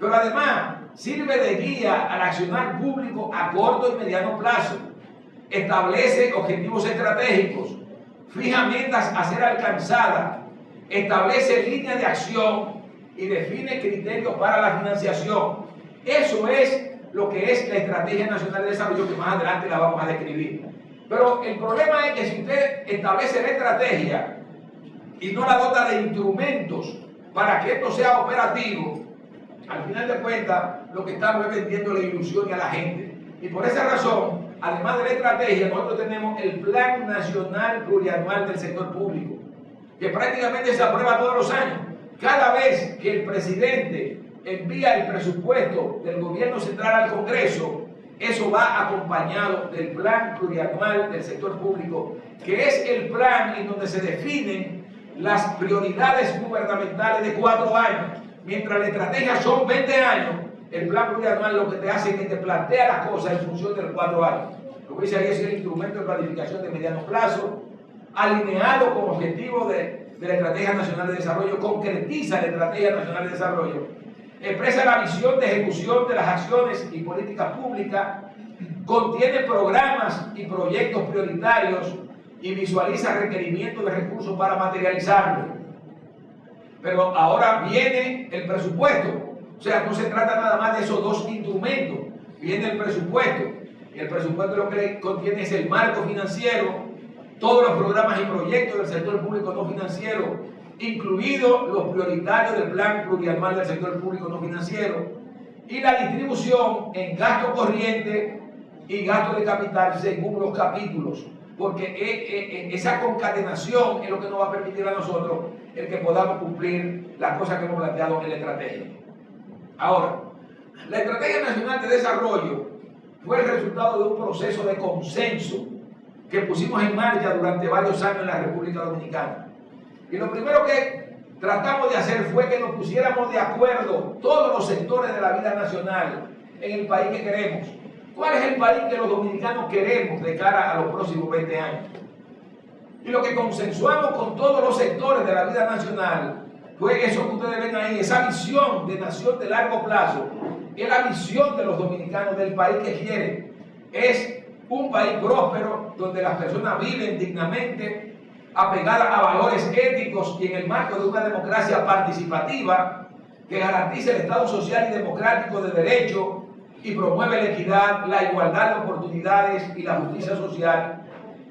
Pero además sirve de guía al accionar público a corto y mediano plazo. Establece objetivos estratégicos, fija metas a ser alcanzadas, establece líneas de acción y define criterios para la financiación. Eso es lo que es la Estrategia Nacional de Desarrollo, que más adelante la vamos a describir. Pero el problema es que si usted establece la estrategia y no la dota de instrumentos para que esto sea operativo, al final de cuentas lo que estamos es vendiendo la ilusión a la gente. Y por esa razón, además de la estrategia, nosotros tenemos el Plan Nacional Plurianual del Sector Público, que prácticamente se aprueba todos los años. Cada vez que el presidente envía el presupuesto del gobierno central al Congreso, eso va acompañado del Plan Plurianual del Sector Público, que es el plan en donde se definen las prioridades gubernamentales de 4 años. Mientras la estrategia son 20 años, el Plan Plurianual lo que te hace es que te plantea las cosas en función de los 4 años. Lo que dice ahí es el instrumento de planificación de mediano plazo, alineado con objetivos de la Estrategia Nacional de Desarrollo, concretiza la Estrategia Nacional de Desarrollo, expresa la visión de ejecución de las acciones y políticas públicas, contiene programas y proyectos prioritarios y visualiza requerimientos de recursos para materializarlos. Pero ahora viene el presupuesto, o sea, no se trata nada más de esos 2 instrumentos, viene el presupuesto, y el presupuesto lo que contiene es el marco financiero, todos los programas y proyectos del sector público no financiero, incluidos los prioritarios del Plan Plurianual del Sector Público no financiero, y la distribución en gasto corriente y gasto de capital según los capítulos, porque esa concatenación es lo que nos va a permitir a nosotros el que podamos cumplir las cosas que hemos planteado en la estrategia. Ahora, la Estrategia Nacional de Desarrollo fue el resultado de un proceso de consenso que pusimos en marcha durante varios años en la República Dominicana. Y lo primero que tratamos de hacer fue que nos pusiéramos de acuerdo todos los sectores de la vida nacional en el país que queremos. ¿Cuál es el país que los dominicanos queremos de cara a los próximos 20 años? Y lo que consensuamos con todos los sectores de la vida nacional fue eso que ustedes ven ahí, esa visión de nación de largo plazo, que es la visión de los dominicanos del país que quieren. Es un país próspero donde las personas viven dignamente, apegadas a valores éticos y en el marco de una democracia participativa que garantice el Estado social y democrático de derecho y promueve la equidad, la igualdad de oportunidades y la justicia social,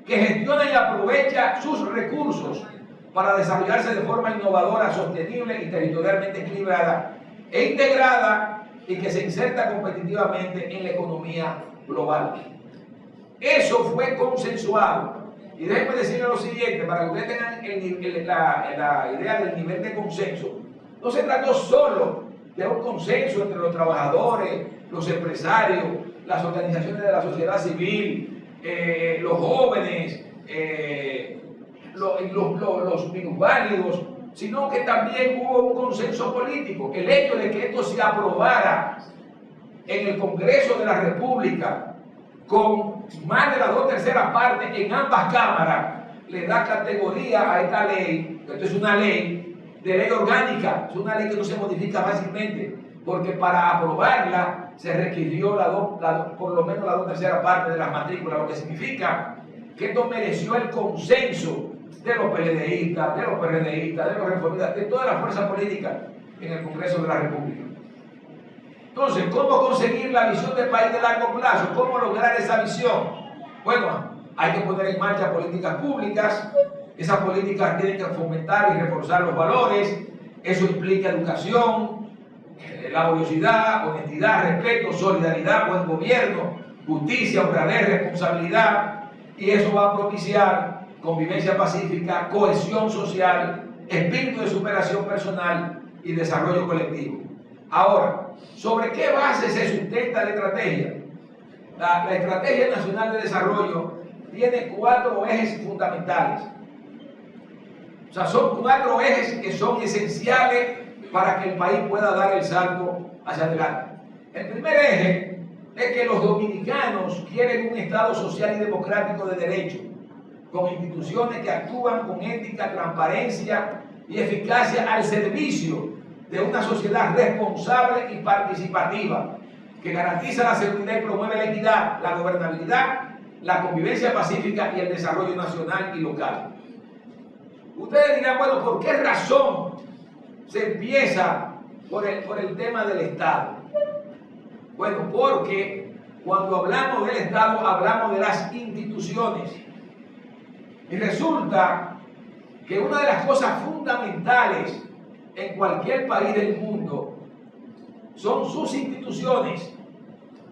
que gestiona y aprovecha sus recursos para desarrollarse de forma innovadora, sostenible y territorialmente equilibrada e integrada y que se inserta competitivamente en la economía global. Eso fue consensuado. Y déjenme decirles lo siguiente, para que ustedes tengan la idea del nivel de consenso. No se trató solo de un consenso entre los trabajadores, los empresarios, las organizaciones de la sociedad civil, los jóvenes, los minusválidos, sino que también hubo un consenso político. El hecho de que esto se aprobara en el Congreso de la República con más de las 2/3 partes en ambas cámaras le da categoría a esta ley. Esto es una ley de ley orgánica, es una ley que no se modifica fácilmente, porque para aprobarla se requirió por lo menos la 2/3 parte de las matrículas, lo que significa que esto mereció el consenso de los PLDistas, de los PRDistas, de los reformistas, de toda la fuerza política en el Congreso de la República. Entonces, ¿cómo conseguir la visión del país de largo plazo? ¿Cómo lograr esa visión? Bueno, hay que poner en marcha políticas públicas. Esas políticas tienen que fomentar y reforzar los valores. Eso implica educación, laboriosidad, honestidad, respeto, solidaridad, buen gobierno, justicia, honradez, responsabilidad. Y eso va a propiciar convivencia pacífica, cohesión social, espíritu de superación personal y desarrollo colectivo. Ahora, ¿sobre qué base se sustenta la estrategia? La Estrategia Nacional de Desarrollo tiene 4 ejes fundamentales. O sea, son 4 ejes que son esenciales para que el país pueda dar el salto hacia adelante. El primer eje es que los dominicanos quieren un Estado social y democrático de derecho, con instituciones que actúan con ética, transparencia y eficacia al servicio de una sociedad responsable y participativa, que garantiza la seguridad y promueve la equidad, la gobernabilidad, la convivencia pacífica y el desarrollo nacional y local. Ustedes dirán, bueno, ¿por qué razón se empieza por el tema del Estado? Bueno, porque cuando hablamos del Estado, hablamos de las instituciones. Y resulta que una de las cosas fundamentales en cualquier país del mundo son sus instituciones.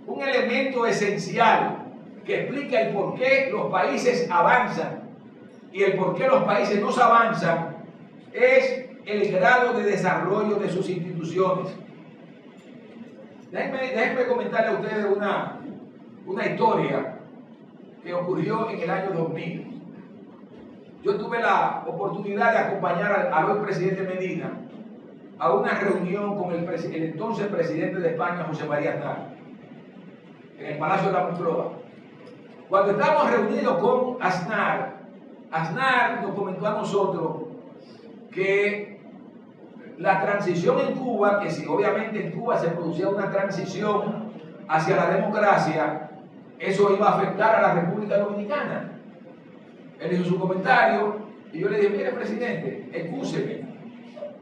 Un elemento esencial que explica el por qué los países avanzan y el por qué los países no avanzan es el grado de desarrollo de sus instituciones. Déjenme comentarle a ustedes una historia que ocurrió en el año 2000. Yo tuve la oportunidad de acompañar al hoy presidente Medina a una reunión con el entonces presidente de España, José María Aznar, en el Palacio de la Moncloa. Cuando estábamos reunidos con Aznar nos comentó a nosotros que la transición en Cuba, que si obviamente en Cuba se producía una transición hacia la democracia, eso iba a afectar a la República Dominicana. Él hizo su comentario y yo le dije, mire presidente, excúseme,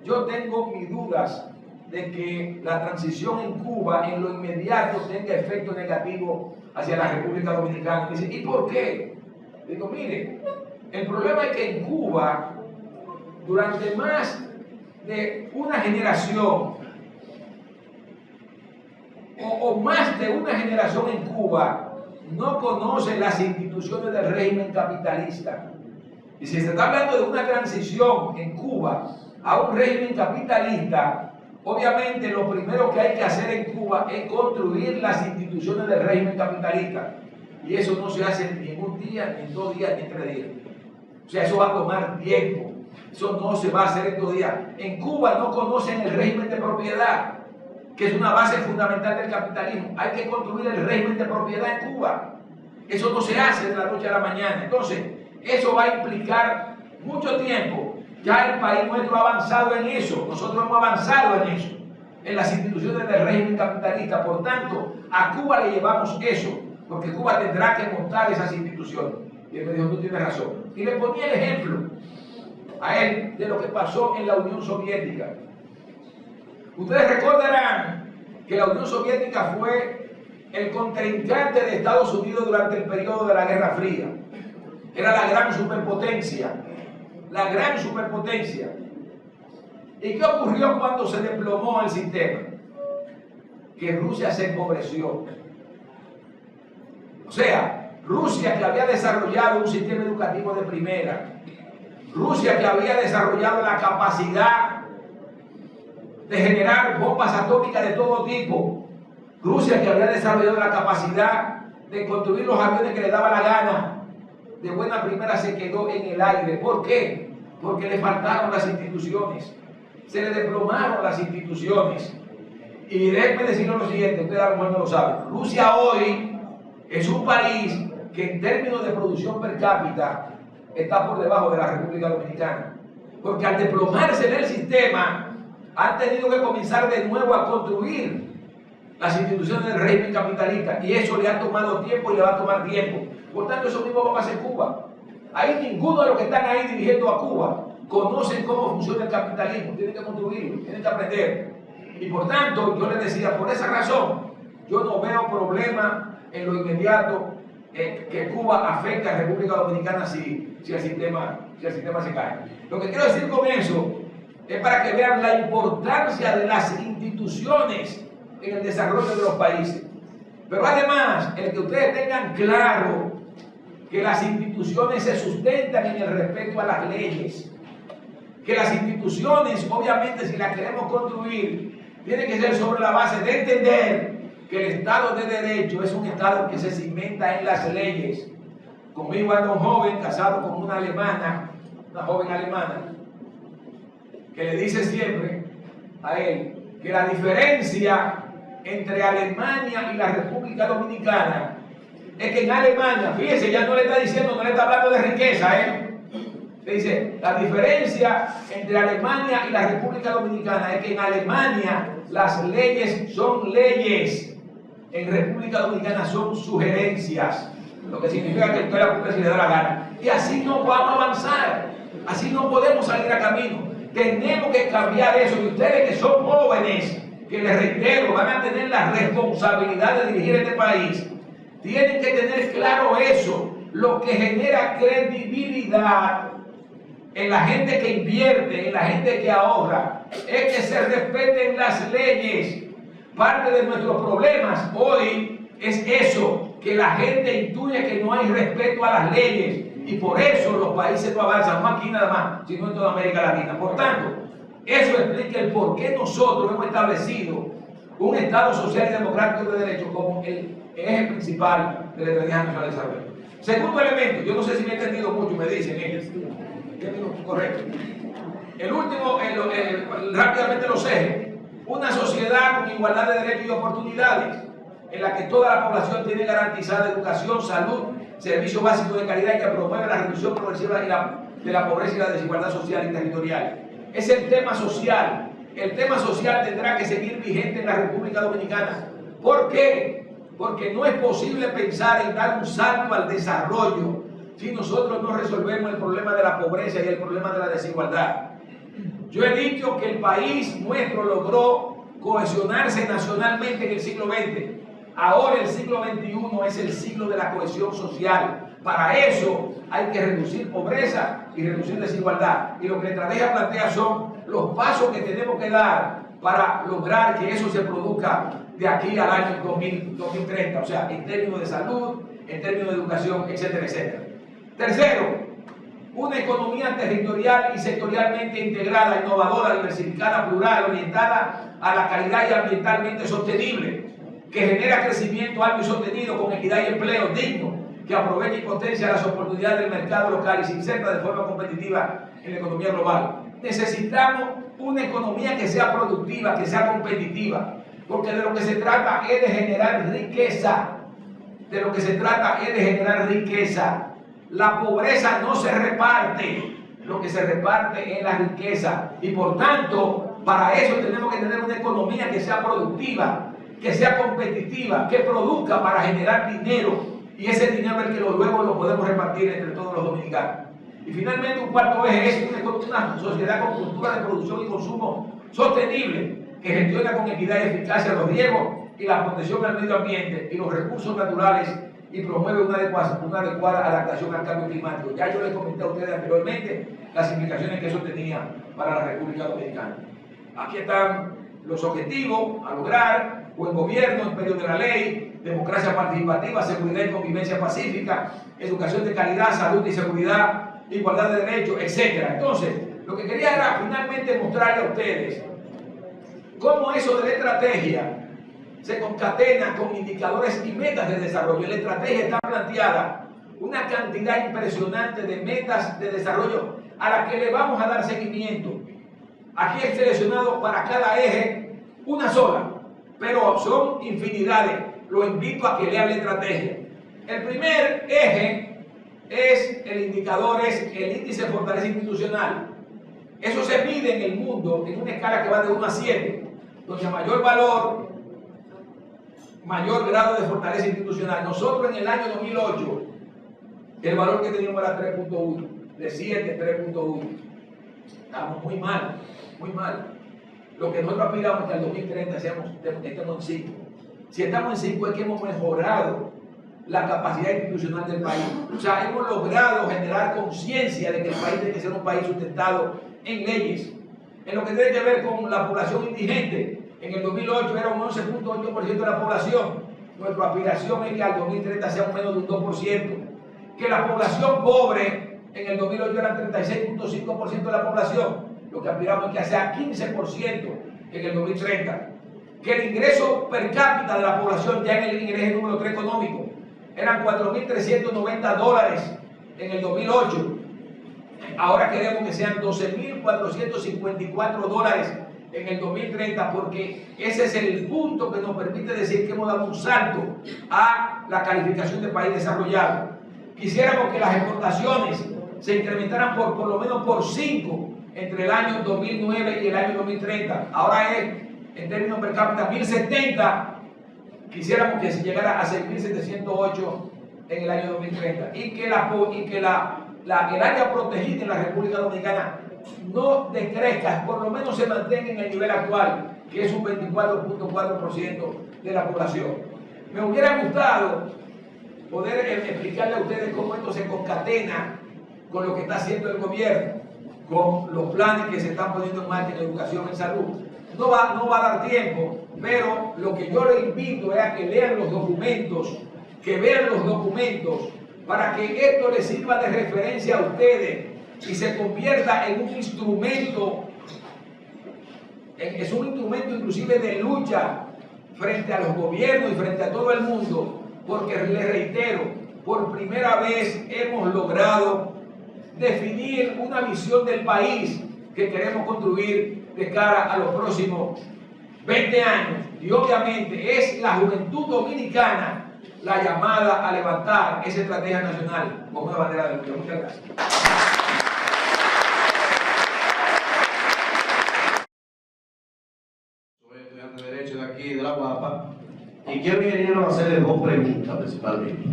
yo tengo mis dudas de que la transición en Cuba en lo inmediato tenga efecto negativo hacia la República Dominicana. Y dice, ¿y por qué? Digo, mire, el problema es que en Cuba, durante más de una generación, o más de una generación en Cuba, no conoce las instituciones del régimen capitalista. Y si se está hablando de una transición en Cuba a un régimen capitalista, obviamente lo primero que hay que hacer en Cuba es construir las instituciones del régimen capitalista. Y eso no se hace ni en un día, ni en 2 días, ni en 3 días. O sea, eso va a tomar tiempo. Eso no se va a hacer en 2 días. En Cuba no conocen el régimen de propiedad, que es una base fundamental del capitalismo. Hay que construir el régimen de propiedad en Cuba. Eso no se hace de la noche a la mañana. Entonces, eso va a implicar mucho tiempo. Ya el país nuestro ha avanzado en eso. Nosotros hemos avanzado en eso, en las instituciones del régimen capitalista. Por tanto, a Cuba le llevamos eso, porque Cuba tendrá que montar esas instituciones. Y él me dijo, tú tienes razón. Y le ponía el ejemplo a él de lo que pasó en la Unión Soviética. Ustedes recordarán que la Unión Soviética fue el contrincante de Estados Unidos durante el periodo de la Guerra Fría. Era la gran superpotencia. La gran superpotencia. ¿Y qué ocurrió cuando se desplomó el sistema? Que Rusia se empobreció. O sea, Rusia, que había desarrollado un sistema educativo de primera, Rusia, que había desarrollado la capacidad de generar bombas atómicas de todo tipo, Rusia, que había desarrollado la capacidad de construir los aviones que le daba la gana, de buena primera se quedó en el aire. ¿Por qué? Porque le faltaron las instituciones, se le desplomaron las instituciones. Y déjenme decirles lo siguiente, ustedes a lo mejor no lo saben. Rusia hoy es un país que en términos de producción per cápita está por debajo de la República Dominicana. Porque al desplomarse en el sistema, han tenido que comenzar de nuevo a construir las instituciones del régimen capitalista, y eso le ha tomado tiempo y le va a tomar tiempo. Por tanto, eso mismo va a pasar en Cuba. Ahí ninguno de los que están ahí dirigiendo a Cuba conocen cómo funciona el capitalismo, tienen que construirlo, tienen que aprender. Y por tanto, yo les decía, por esa razón, yo no veo problema en lo inmediato que Cuba afecte a República Dominicana si el sistema se cae. Lo que quiero decir con eso es para que vean la importancia de las instituciones en el desarrollo de los países. Pero además, el que ustedes tengan claro que las instituciones se sustentan en el respeto a las leyes, que las instituciones, obviamente, si las queremos construir, tienen que ser sobre la base de entender que el Estado de Derecho es un Estado que se cimenta en las leyes. Conmigo anda un joven casado con una alemana, una joven alemana, que le dice siempre a él que la diferencia entre Alemania y la República Dominicana es que en Alemania, fíjense, ya no le está diciendo, no le está hablando de riqueza, le dice, la diferencia entre Alemania y la República Dominicana es que en Alemania las leyes son leyes, en República Dominicana son sugerencias, lo que significa que usted la cumple si le da la gana. Y así no vamos a avanzar, así no podemos salir a camino. Tenemos que cambiar eso, y ustedes que son jóvenes, que les reitero, van a tener la responsabilidad de dirigir este país, tienen que tener claro eso. Lo que genera credibilidad en la gente que invierte, en la gente que ahorra, es que se respeten las leyes. Parte de nuestros problemas hoy es eso, que la gente intuye que no hay respeto a las leyes, y por eso los países no avanzan, no aquí nada más, sino en toda América Latina. Por tanto, eso explica el por qué nosotros hemos establecido un Estado social y democrático de derecho como el eje principal de la Estrategia Nacional de Desarrollo. Segundo elemento, yo no sé si me he entendido mucho, me dicen ellos. Correcto. El último, rápidamente los ejes. Una sociedad con igualdad de derechos y oportunidades, en la que toda la población tiene garantizada educación, salud, servicios básicos de calidad, y que promueve la reducción progresiva de la pobreza y la desigualdad social y territorial. Es el tema social. El tema social tendrá que seguir vigente en la República Dominicana. ¿Por qué? Porque no es posible pensar en dar un salto al desarrollo si nosotros no resolvemos el problema de la pobreza y el problema de la desigualdad. Yo he dicho que el país nuestro logró cohesionarse nacionalmente en el siglo XX. Ahora el siglo XXI es el siglo de la cohesión social. Para eso hay que reducir pobreza y reducir desigualdad. Y lo que la estrategia plantea son los pasos que tenemos que dar para lograr que eso se produzca de aquí al año 2030. O sea, en términos de salud, en términos de educación, etcétera, etcétera. Tercero, una economía territorial y sectorialmente integrada, innovadora, diversificada, plural, orientada a la calidad y ambientalmente sostenible, que genera crecimiento alto y sostenido con equidad y empleo digno, que aproveche y potencia las oportunidades del mercado local y se inserta de forma competitiva en la economía global. Necesitamos una economía que sea productiva, que sea competitiva, porque de lo que se trata es de generar riqueza. De lo que se trata es de generar riqueza. La pobreza no se reparte, lo que se reparte es la riqueza. Y por tanto, para eso tenemos que tener una economía que sea productiva, que sea competitiva, que produzca para generar dinero. Y ese dinero es el que luego lo podemos repartir entre todos los dominicanos. Y finalmente, un cuarto eje es una sociedad con cultura de producción y consumo sostenible, que gestiona con equidad y eficacia los riesgos y la protección al medio ambiente y los recursos naturales, y promueve una adecuada adaptación al cambio climático. Ya yo les comenté a ustedes anteriormente las implicaciones que eso tenía para la República Dominicana. Aquí están los objetivos a lograr: buen gobierno, imperio de la ley, democracia participativa, seguridad y convivencia pacífica, educación de calidad, salud y seguridad, igualdad de derechos, etc. Entonces, lo que quería era finalmente mostrarle a ustedes cómo eso de la estrategia se concatena con indicadores y metas de desarrollo. En la estrategia está planteada una cantidad impresionante de metas de desarrollo a las que le vamos a dar seguimiento. Aquí he seleccionado para cada eje una sola, pero son infinidades. Lo invito a que lean la estrategia. El primer eje es el indicador, es el índice de fortaleza institucional. Eso se mide en el mundo en una escala que va de 1 a 7, donde a mayor valor, mayor grado de fortaleza institucional. Nosotros en el año 2008, el valor que teníamos era 3.1, de 7, 3.1. Estamos muy mal, muy mal. Lo que nosotros aspiramos es que al 2030 estemos en 5. Si estamos en 5 es que hemos mejorado la capacidad institucional del país. O sea, hemos logrado generar conciencia de que el país tiene que ser un país sustentado en leyes. En lo que tiene que ver con la población indigente, en el 2008 era un 11.8% de la población. Nuestra aspiración es que al 2030 sea un menos de un 2%. Que la población pobre en el 2008 era 36.5% de la población. Lo que aspiramos es que sea 15% en el 2030. Que el ingreso per cápita de la población, ya en el eje número 3 económico, eran $4.390 en el 2008. Ahora queremos que sean $12.454 en el 2030, porque ese es el punto que nos permite decir que hemos dado un salto a la calificación de país desarrollado. Quisiéramos que las exportaciones se incrementaran por lo menos por 5 entre el año 2009 y el año 2030. Ahora es, en términos per cápita, 1.070. Quisiéramos que se llegara a 6.708 en el año 2030. Y que el área protegida en la República Dominicana no decrezca, por lo menos se mantenga en el nivel actual, que es un 24.4% de la población. Me hubiera gustado poder explicarle a ustedes cómo esto se concatena con lo que está haciendo el gobierno, con los planes que se están poniendo en marcha en educación, en salud. No va a dar tiempo, pero lo que yo le invito es a que lean los documentos, que vean los documentos, para que esto les sirva de referencia a ustedes y se convierta en un instrumento, es un instrumento inclusive de lucha frente a los gobiernos y frente a todo el mundo, porque les reitero, por primera vez hemos logrado definir una visión del país que queremos construir de cara a los próximos 20 años. Y obviamente es la juventud dominicana la llamada a levantar esa estrategia nacional como una bandera de lucha. Muchas gracias. Soy estudiante de Derecho de aquí, de La Guapa, y quiero, ingeniero, hacerle 2 preguntas principalmente.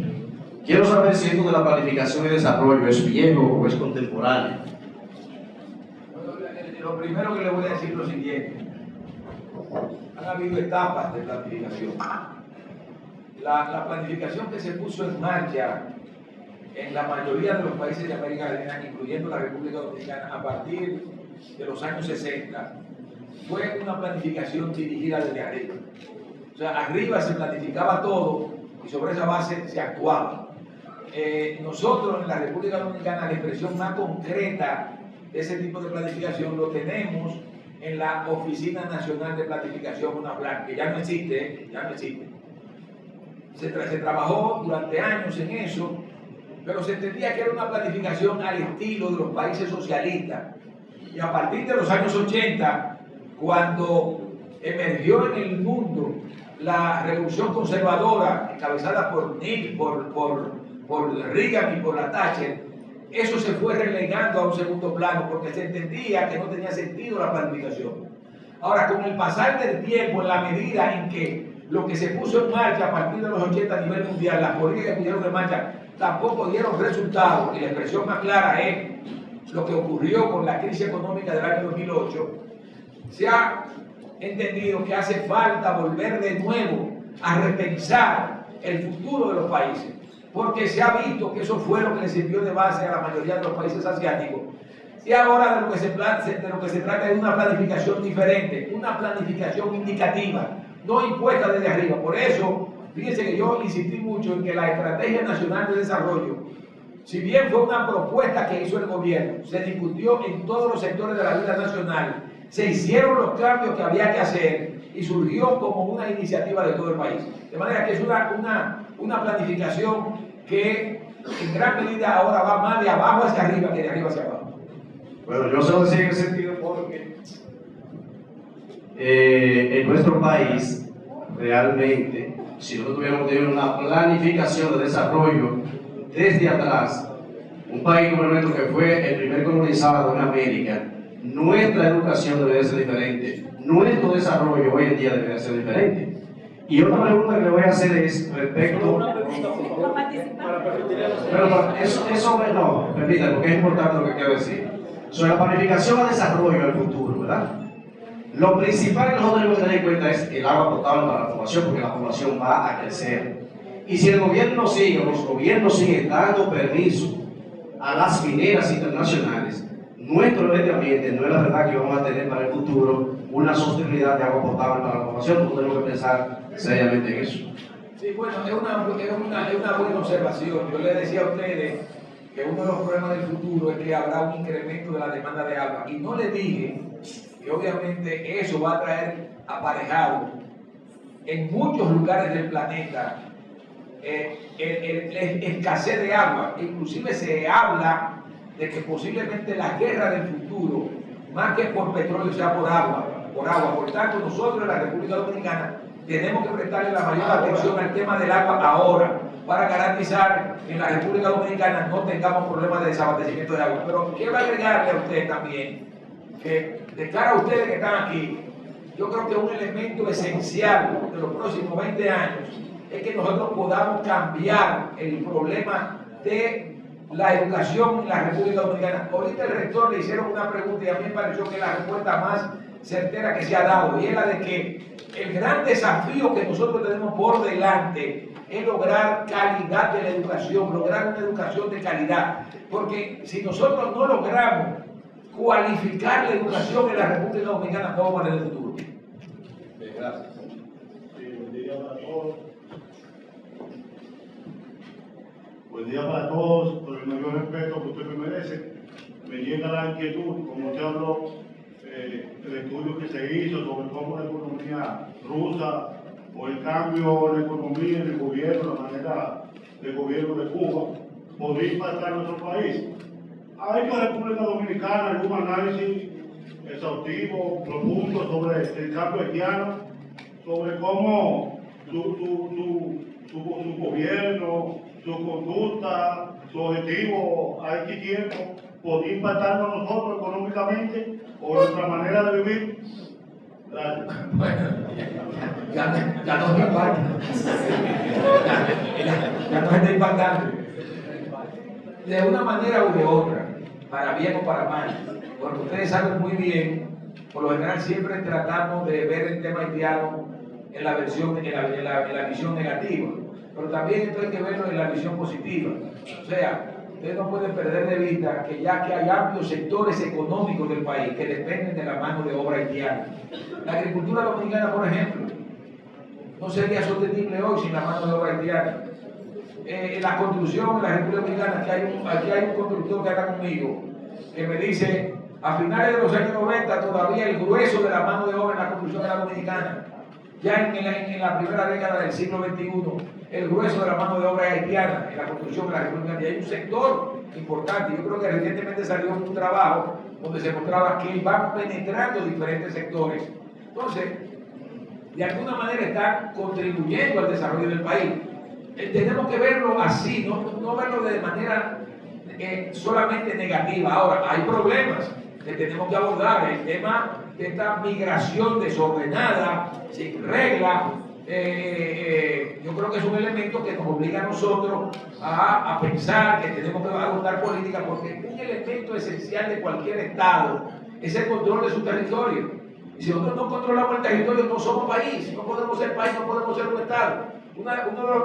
Quiero saber si esto de la planificación y desarrollo es viejo o es contemporáneo. Lo primero que le voy a decir es lo siguiente. Han habido etapas de planificación. La planificación que se puso en marcha en la mayoría de los países de América Latina, incluyendo la República Dominicana, a partir de los años 60, fue una planificación dirigida desde arriba. O sea, arriba se planificaba todo y sobre esa base se actuaba. Nosotros en la República Dominicana la expresión más concreta de ese tipo de planificación lo tenemos en la Oficina Nacional de Planificación, UNAPLAN, que ya no existe, ya no existe. Se trabajó durante años en eso, pero se entendía que era una planificación al estilo de los países socialistas. Y a partir de los años 80, cuando emergió en el mundo la revolución conservadora encabezada por Nixon, por Reagan y por la Thatcher, eso se fue relegando a un segundo plano porque se entendía que no tenía sentido la planificación. Ahora, con el pasar del tiempo, en la medida en que lo que se puso en marcha a partir de los 80 a nivel mundial, las políticas que pusieron en marcha, tampoco dieron resultados, y la expresión más clara es lo que ocurrió con la crisis económica del año 2008, se ha entendido que hace falta volver de nuevo a repensar el futuro de los países, porque se ha visto que eso fue lo que le sirvió de base a la mayoría de los países asiáticos. Y ahora de lo que se trata es una planificación diferente, una planificación indicativa, no impuesta desde arriba. Por eso, fíjense que yo insistí mucho en que la Estrategia Nacional de Desarrollo, si bien fue una propuesta que hizo el gobierno, se discutió en todos los sectores de la vida nacional, se hicieron los cambios que había que hacer y surgió como una iniciativa de todo el país. De manera que es una planificación que en gran medida ahora va más de abajo hacia arriba que de arriba hacia abajo. Bueno, yo se lo decía en ese sentido porque en nuestro país, realmente, si nosotros tuviéramos tenido una planificación de desarrollo desde atrás, un país como el nuestro que fue el primer colonizado en América, nuestra educación debe ser diferente, nuestro desarrollo hoy en día debe ser diferente. Y otra pregunta que le voy a hacer es respecto... Pero eso no, permítame, porque es importante lo que quiero decir. Sobre la planificación al desarrollo del futuro, ¿verdad? Lo principal que nosotros debemos tener en cuenta es el agua potable para la población, porque la población va a crecer. Y si el gobierno sigue, los gobiernos siguen dando permiso a las mineras internacionales, nuestro medio ambiente no es la verdad que vamos a tener para el futuro una sostenibilidad de agua potable para la población. Nosotros tenemos que pensar seriamente en eso. Sí, bueno, es una buena observación. Yo les decía a ustedes que uno de los problemas del futuro es que habrá un incremento de la demanda de agua. Y no les dije que obviamente eso va a traer aparejado en muchos lugares del planeta escasez de agua. Inclusive se habla de que posiblemente la guerra del futuro, más que por petróleo, sea por agua. Por tanto, nosotros en la República Dominicana tenemos que prestarle la mayor atención al tema del agua ahora, para garantizar que en la República Dominicana no tengamos problemas de desabastecimiento de agua. Pero quiero agregarle a ustedes también que, de cara a ustedes que están aquí, yo creo que un elemento esencial de los próximos 20 años es que nosotros podamos cambiar el problema de la educación en la República Dominicana. Ahorita el rector le hicieron una pregunta y a mí me pareció que es la respuesta más certera que se ha dado, y es la de que el gran desafío que nosotros tenemos por delante es lograr calidad de la educación, lograr una educación de calidad, porque si nosotros no logramos cualificar la educación en la República Dominicana, no vamos a tener futuro. Gracias. Sí, buen día para todos. Buen día para todos, por el mayor respeto que usted me merece. Me llega la inquietud, como usted habló, el estudio que se hizo sobre cómo la economía rusa o el cambio en la economía, en el gobierno, la manera de gobierno de Cuba, podría impactar nuestro país. ¿Ha hecho la República Dominicana algún análisis exhaustivo, profundo sobre el cambio haitiano, sobre cómo su gobierno, su conducta, su objetivo a este tiempo podría impactarnos a nosotros económicamente o nuestra manera de vivir? Gracias. Bueno, ya no me impacta. Ya no está impactando. De una manera u de otra, para bien o para mal, porque ustedes saben muy bien, por lo general siempre tratamos de ver el tema haitiano en la versión, en la visión negativa, pero también esto hay que verlo en la visión positiva. O sea, ustedes no pueden perder de vista que ya que hay amplios sectores económicos del país que dependen de la mano de obra haitiana. La agricultura dominicana, por ejemplo, no sería sostenible hoy sin la mano de obra haitiana. La construcción en la República Dominicana, aquí hay un constructor que anda conmigo, que me dice, a finales de los años 90 todavía el grueso de la mano de obra en la construcción era dominicana. Ya en la primera década del siglo XXI, el grueso de la mano de obra es haitiana en la construcción de la República Dominicana. Y hay un sector importante, yo creo que recientemente salió un trabajo donde se mostraba que van penetrando diferentes sectores. Entonces, de alguna manera están contribuyendo al desarrollo del país. Tenemos que verlo así, no verlo de manera solamente negativa. Ahora, hay problemas que tenemos que abordar. El tema de esta migración desordenada, sin regla, yo creo que es un elemento que nos obliga a nosotros a pensar que tenemos que abordar política, porque un elemento esencial de cualquier Estado es el control de su territorio. Y si nosotros no controlamos el territorio, no somos país, no podemos ser país, no podemos ser un Estado. Uno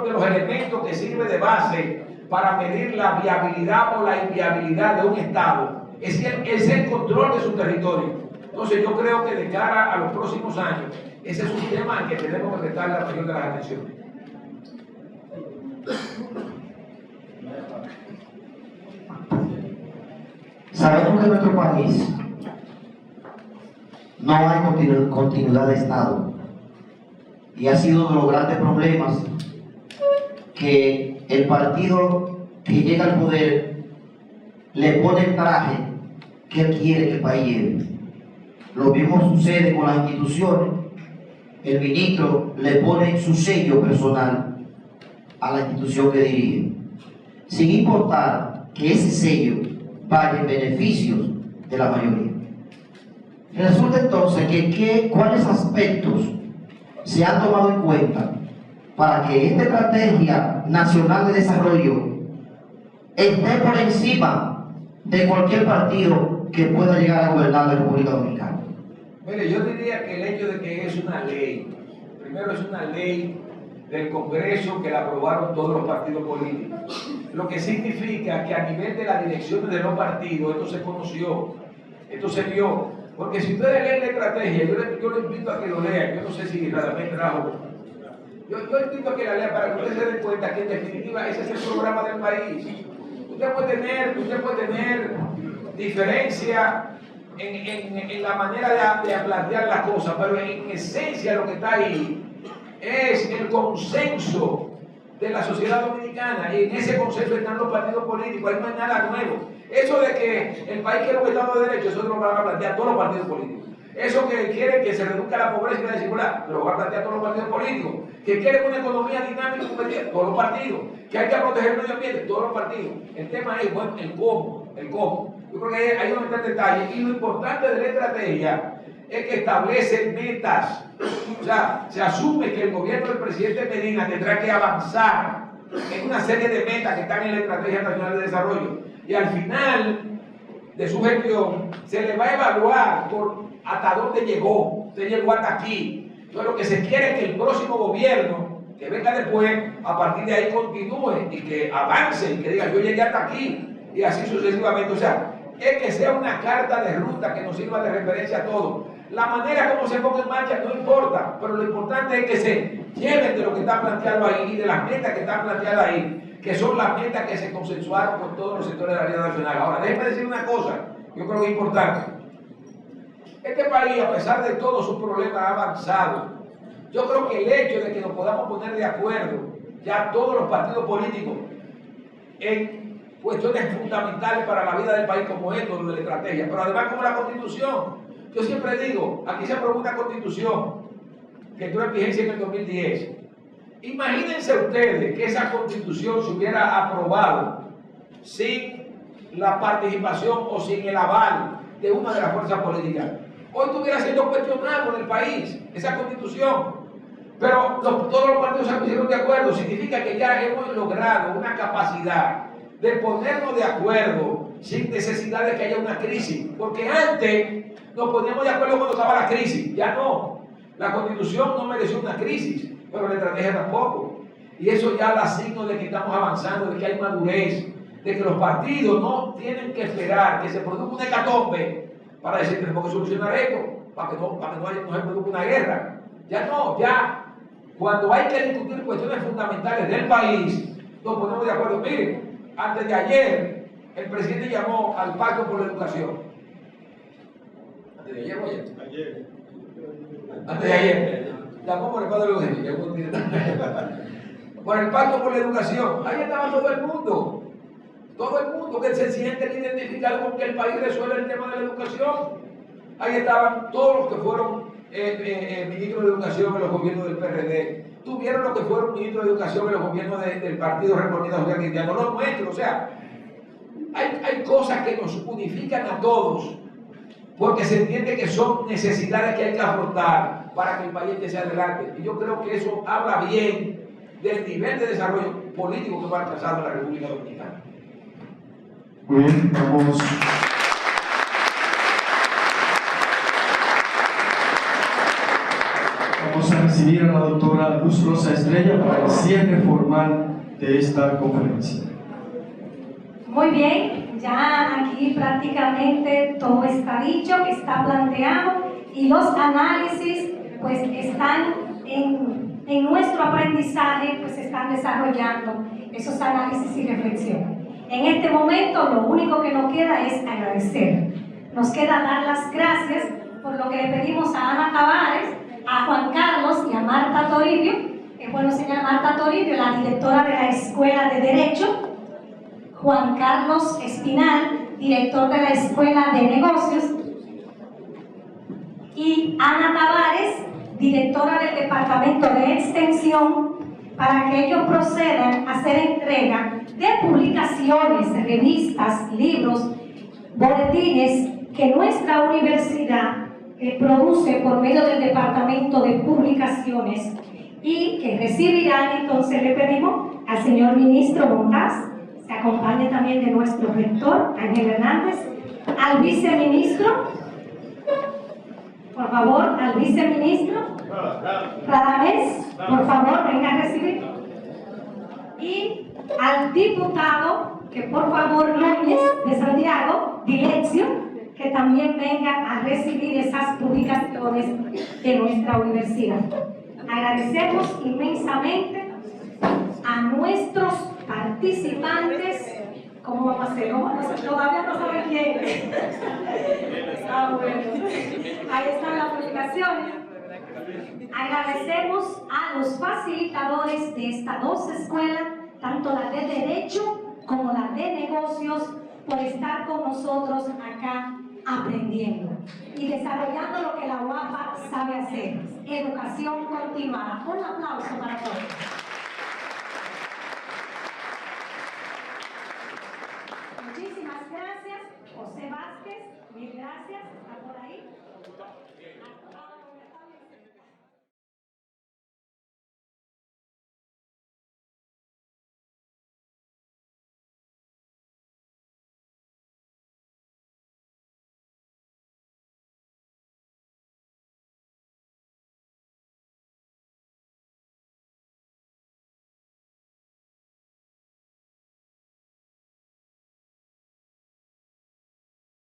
de los elementos que sirve de base para medir la viabilidad o la inviabilidad de un Estado es el control de su territorio. Entonces yo creo que de cara a los próximos años, ese es un tema al que tenemos que prestar la mayor de las atenciones. Sabemos que en nuestro país no hay continuidad de Estado, y ha sido uno de los grandes problemas que el partido que llega al poder le pone el traje que él quiere que el país lleve. Lo mismo sucede con las instituciones. El ministro le pone su sello personal a la institución que dirige, sin importar que ese sello vaya en beneficios de la mayoría. Resulta entonces que cuáles aspectos se han tomado en cuenta para que esta estrategia nacional de desarrollo esté por encima de cualquier partido que pueda llegar a gobernar la República Dominicana. Mire, yo diría que el hecho de que es una ley, primero es una ley del Congreso que la aprobaron todos los partidos políticos, lo que significa que a nivel de las direcciones de los partidos esto se conoció, esto se vio, porque si ustedes leen la estrategia, yo les invito a que lo lean, yo no sé si realmente trajo, yo invito a que la lean para que ustedes se den cuenta que en definitiva ese es el programa del país. Usted puede tener diferencia en la manera de plantear las cosas, pero en esencia lo que está ahí es el consenso de la sociedad dominicana, y en ese consenso están los partidos políticos, ahí no hay nada nuevo. Eso de que el país quiere un Estado de Derecho, eso lo van a plantear todos los partidos políticos. Eso que quieren que se reduzca la pobreza y la desigualdad, lo van a plantear todos los partidos políticos. Que quieren una economía dinámica y competitiva, todos los partidos. Que hay que proteger el medio ambiente, todos los partidos. El tema es, bueno, el cómo. Yo creo que ahí es donde está el detalle. Y lo importante de la estrategia es que establece metas. O sea, se asume que el gobierno del presidente Medina tendrá que avanzar en una serie de metas que están en la Estrategia Nacional de Desarrollo. Y al final de su gestión se le va a evaluar por hasta dónde llegó. Usted llegó hasta aquí. Entonces lo que se quiere es que el próximo gobierno que venga después, a partir de ahí continúe y que avance y que diga yo llegué hasta aquí y así sucesivamente. O sea, es que sea una carta de ruta que nos sirva de referencia a todos. La manera como se ponga en marcha no importa, pero lo importante es que se lleven de lo que está planteado ahí y de las metas que están planteadas ahí, que son las metas que se consensuaron con todos los sectores de la vida nacional. Ahora, déjenme decir una cosa, yo creo que es importante. Este país, a pesar de todos sus problemas, ha avanzado. Yo creo que el hecho de que nos podamos poner de acuerdo, ya todos los partidos políticos, en cuestiones fundamentales para la vida del país como esto, lo de la estrategia, pero además como la Constitución. Yo siempre digo, aquí se aprobó una Constitución que entró en vigencia en el 2010. Imagínense ustedes que esa Constitución se hubiera aprobado sin la participación o sin el aval de una de las fuerzas políticas. Hoy estuviera siendo cuestionado en el país esa Constitución. Pero todos los partidos se pusieron de acuerdo. Significa que ya hemos logrado una capacidad de ponernos de acuerdo sin necesidad de que haya una crisis. Porque antes nos poníamos de acuerdo cuando estaba la crisis. Ya no. La Constitución no mereció una crisis, pero la estrategia tampoco. Y eso ya da signo de que estamos avanzando, de que hay madurez, de que los partidos no tienen que esperar que se produzca una hecatombe para decir que tenemos que solucionar esto, para que no se produzca una guerra. Ya no, ya cuando hay que discutir cuestiones fundamentales del país, nos ponemos de acuerdo. Miren, antes de ayer, el presidente llamó al Pacto por la Educación. ¿Antes de ayer o ayer? Ayer. Antes de ayer. Llamó por el Pacto por la Educación. Por el Pacto por la Educación. Ahí estaba todo el mundo. Todo el mundo que se siente identificado con que el país resuelve el tema de la educación. Ahí estaban todos los que fueron ministros de educación en los gobiernos del PRD. Tuvieron los que fueron ministros de educación en los gobiernos del Partido Reformista Social Cristiano, los nuestros. O sea, hay cosas que nos unifican a todos, porque se entiende que son necesidades que hay que afrontar para que el país esté adelante. Y yo creo que eso habla bien del nivel de desarrollo político que va alcanzando la República Dominicana. Muy bien, vamos a recibir a la doctora Luz Rosa Estrella para el cierre formal de esta conferencia. Muy bien, ya aquí prácticamente todo está dicho, está planteado y los análisis pues están en nuestro aprendizaje, pues se están desarrollando esos análisis y reflexiones. En este momento lo único que nos queda es agradecer. Nos queda dar las gracias por lo que le pedimos a Ana Tavares, a Juan Carlos y a Marta Toribio. Es bueno señalar Marta Toribio, la directora de la Escuela de Derecho, Juan Carlos Espinal, director de la Escuela de Negocios, y Ana Tavares, directora del Departamento de Extensión, para que ellos procedan a hacer entrega de publicaciones, revistas, libros, boletines que nuestra universidad produce por medio del Departamento de Publicaciones y que recibirán. Entonces le pedimos al señor ministro Montaz, se acompañe también de nuestro rector Ángel Hernández, al viceministro, por favor, al viceministro Radamés, por favor, venga a recibir, y al diputado, que por favor Núñez de Santiago, Dileccio, que también venga a recibir esas publicaciones de nuestra universidad. Agradecemos inmensamente a nuestros participantes. ¿Cómo vamos a hacer? ¿Cómo? Todavía no saben quién. Bueno. Ahí están las publicaciones. Agradecemos a los facilitadores de estas dos escuelas, tanto la de Derecho como la de Negocios, por estar con nosotros acá aprendiendo y desarrollando lo que la UAPA sabe hacer, educación continuada. Un aplauso para todos. Muchísimas gracias, José Vázquez, mil gracias.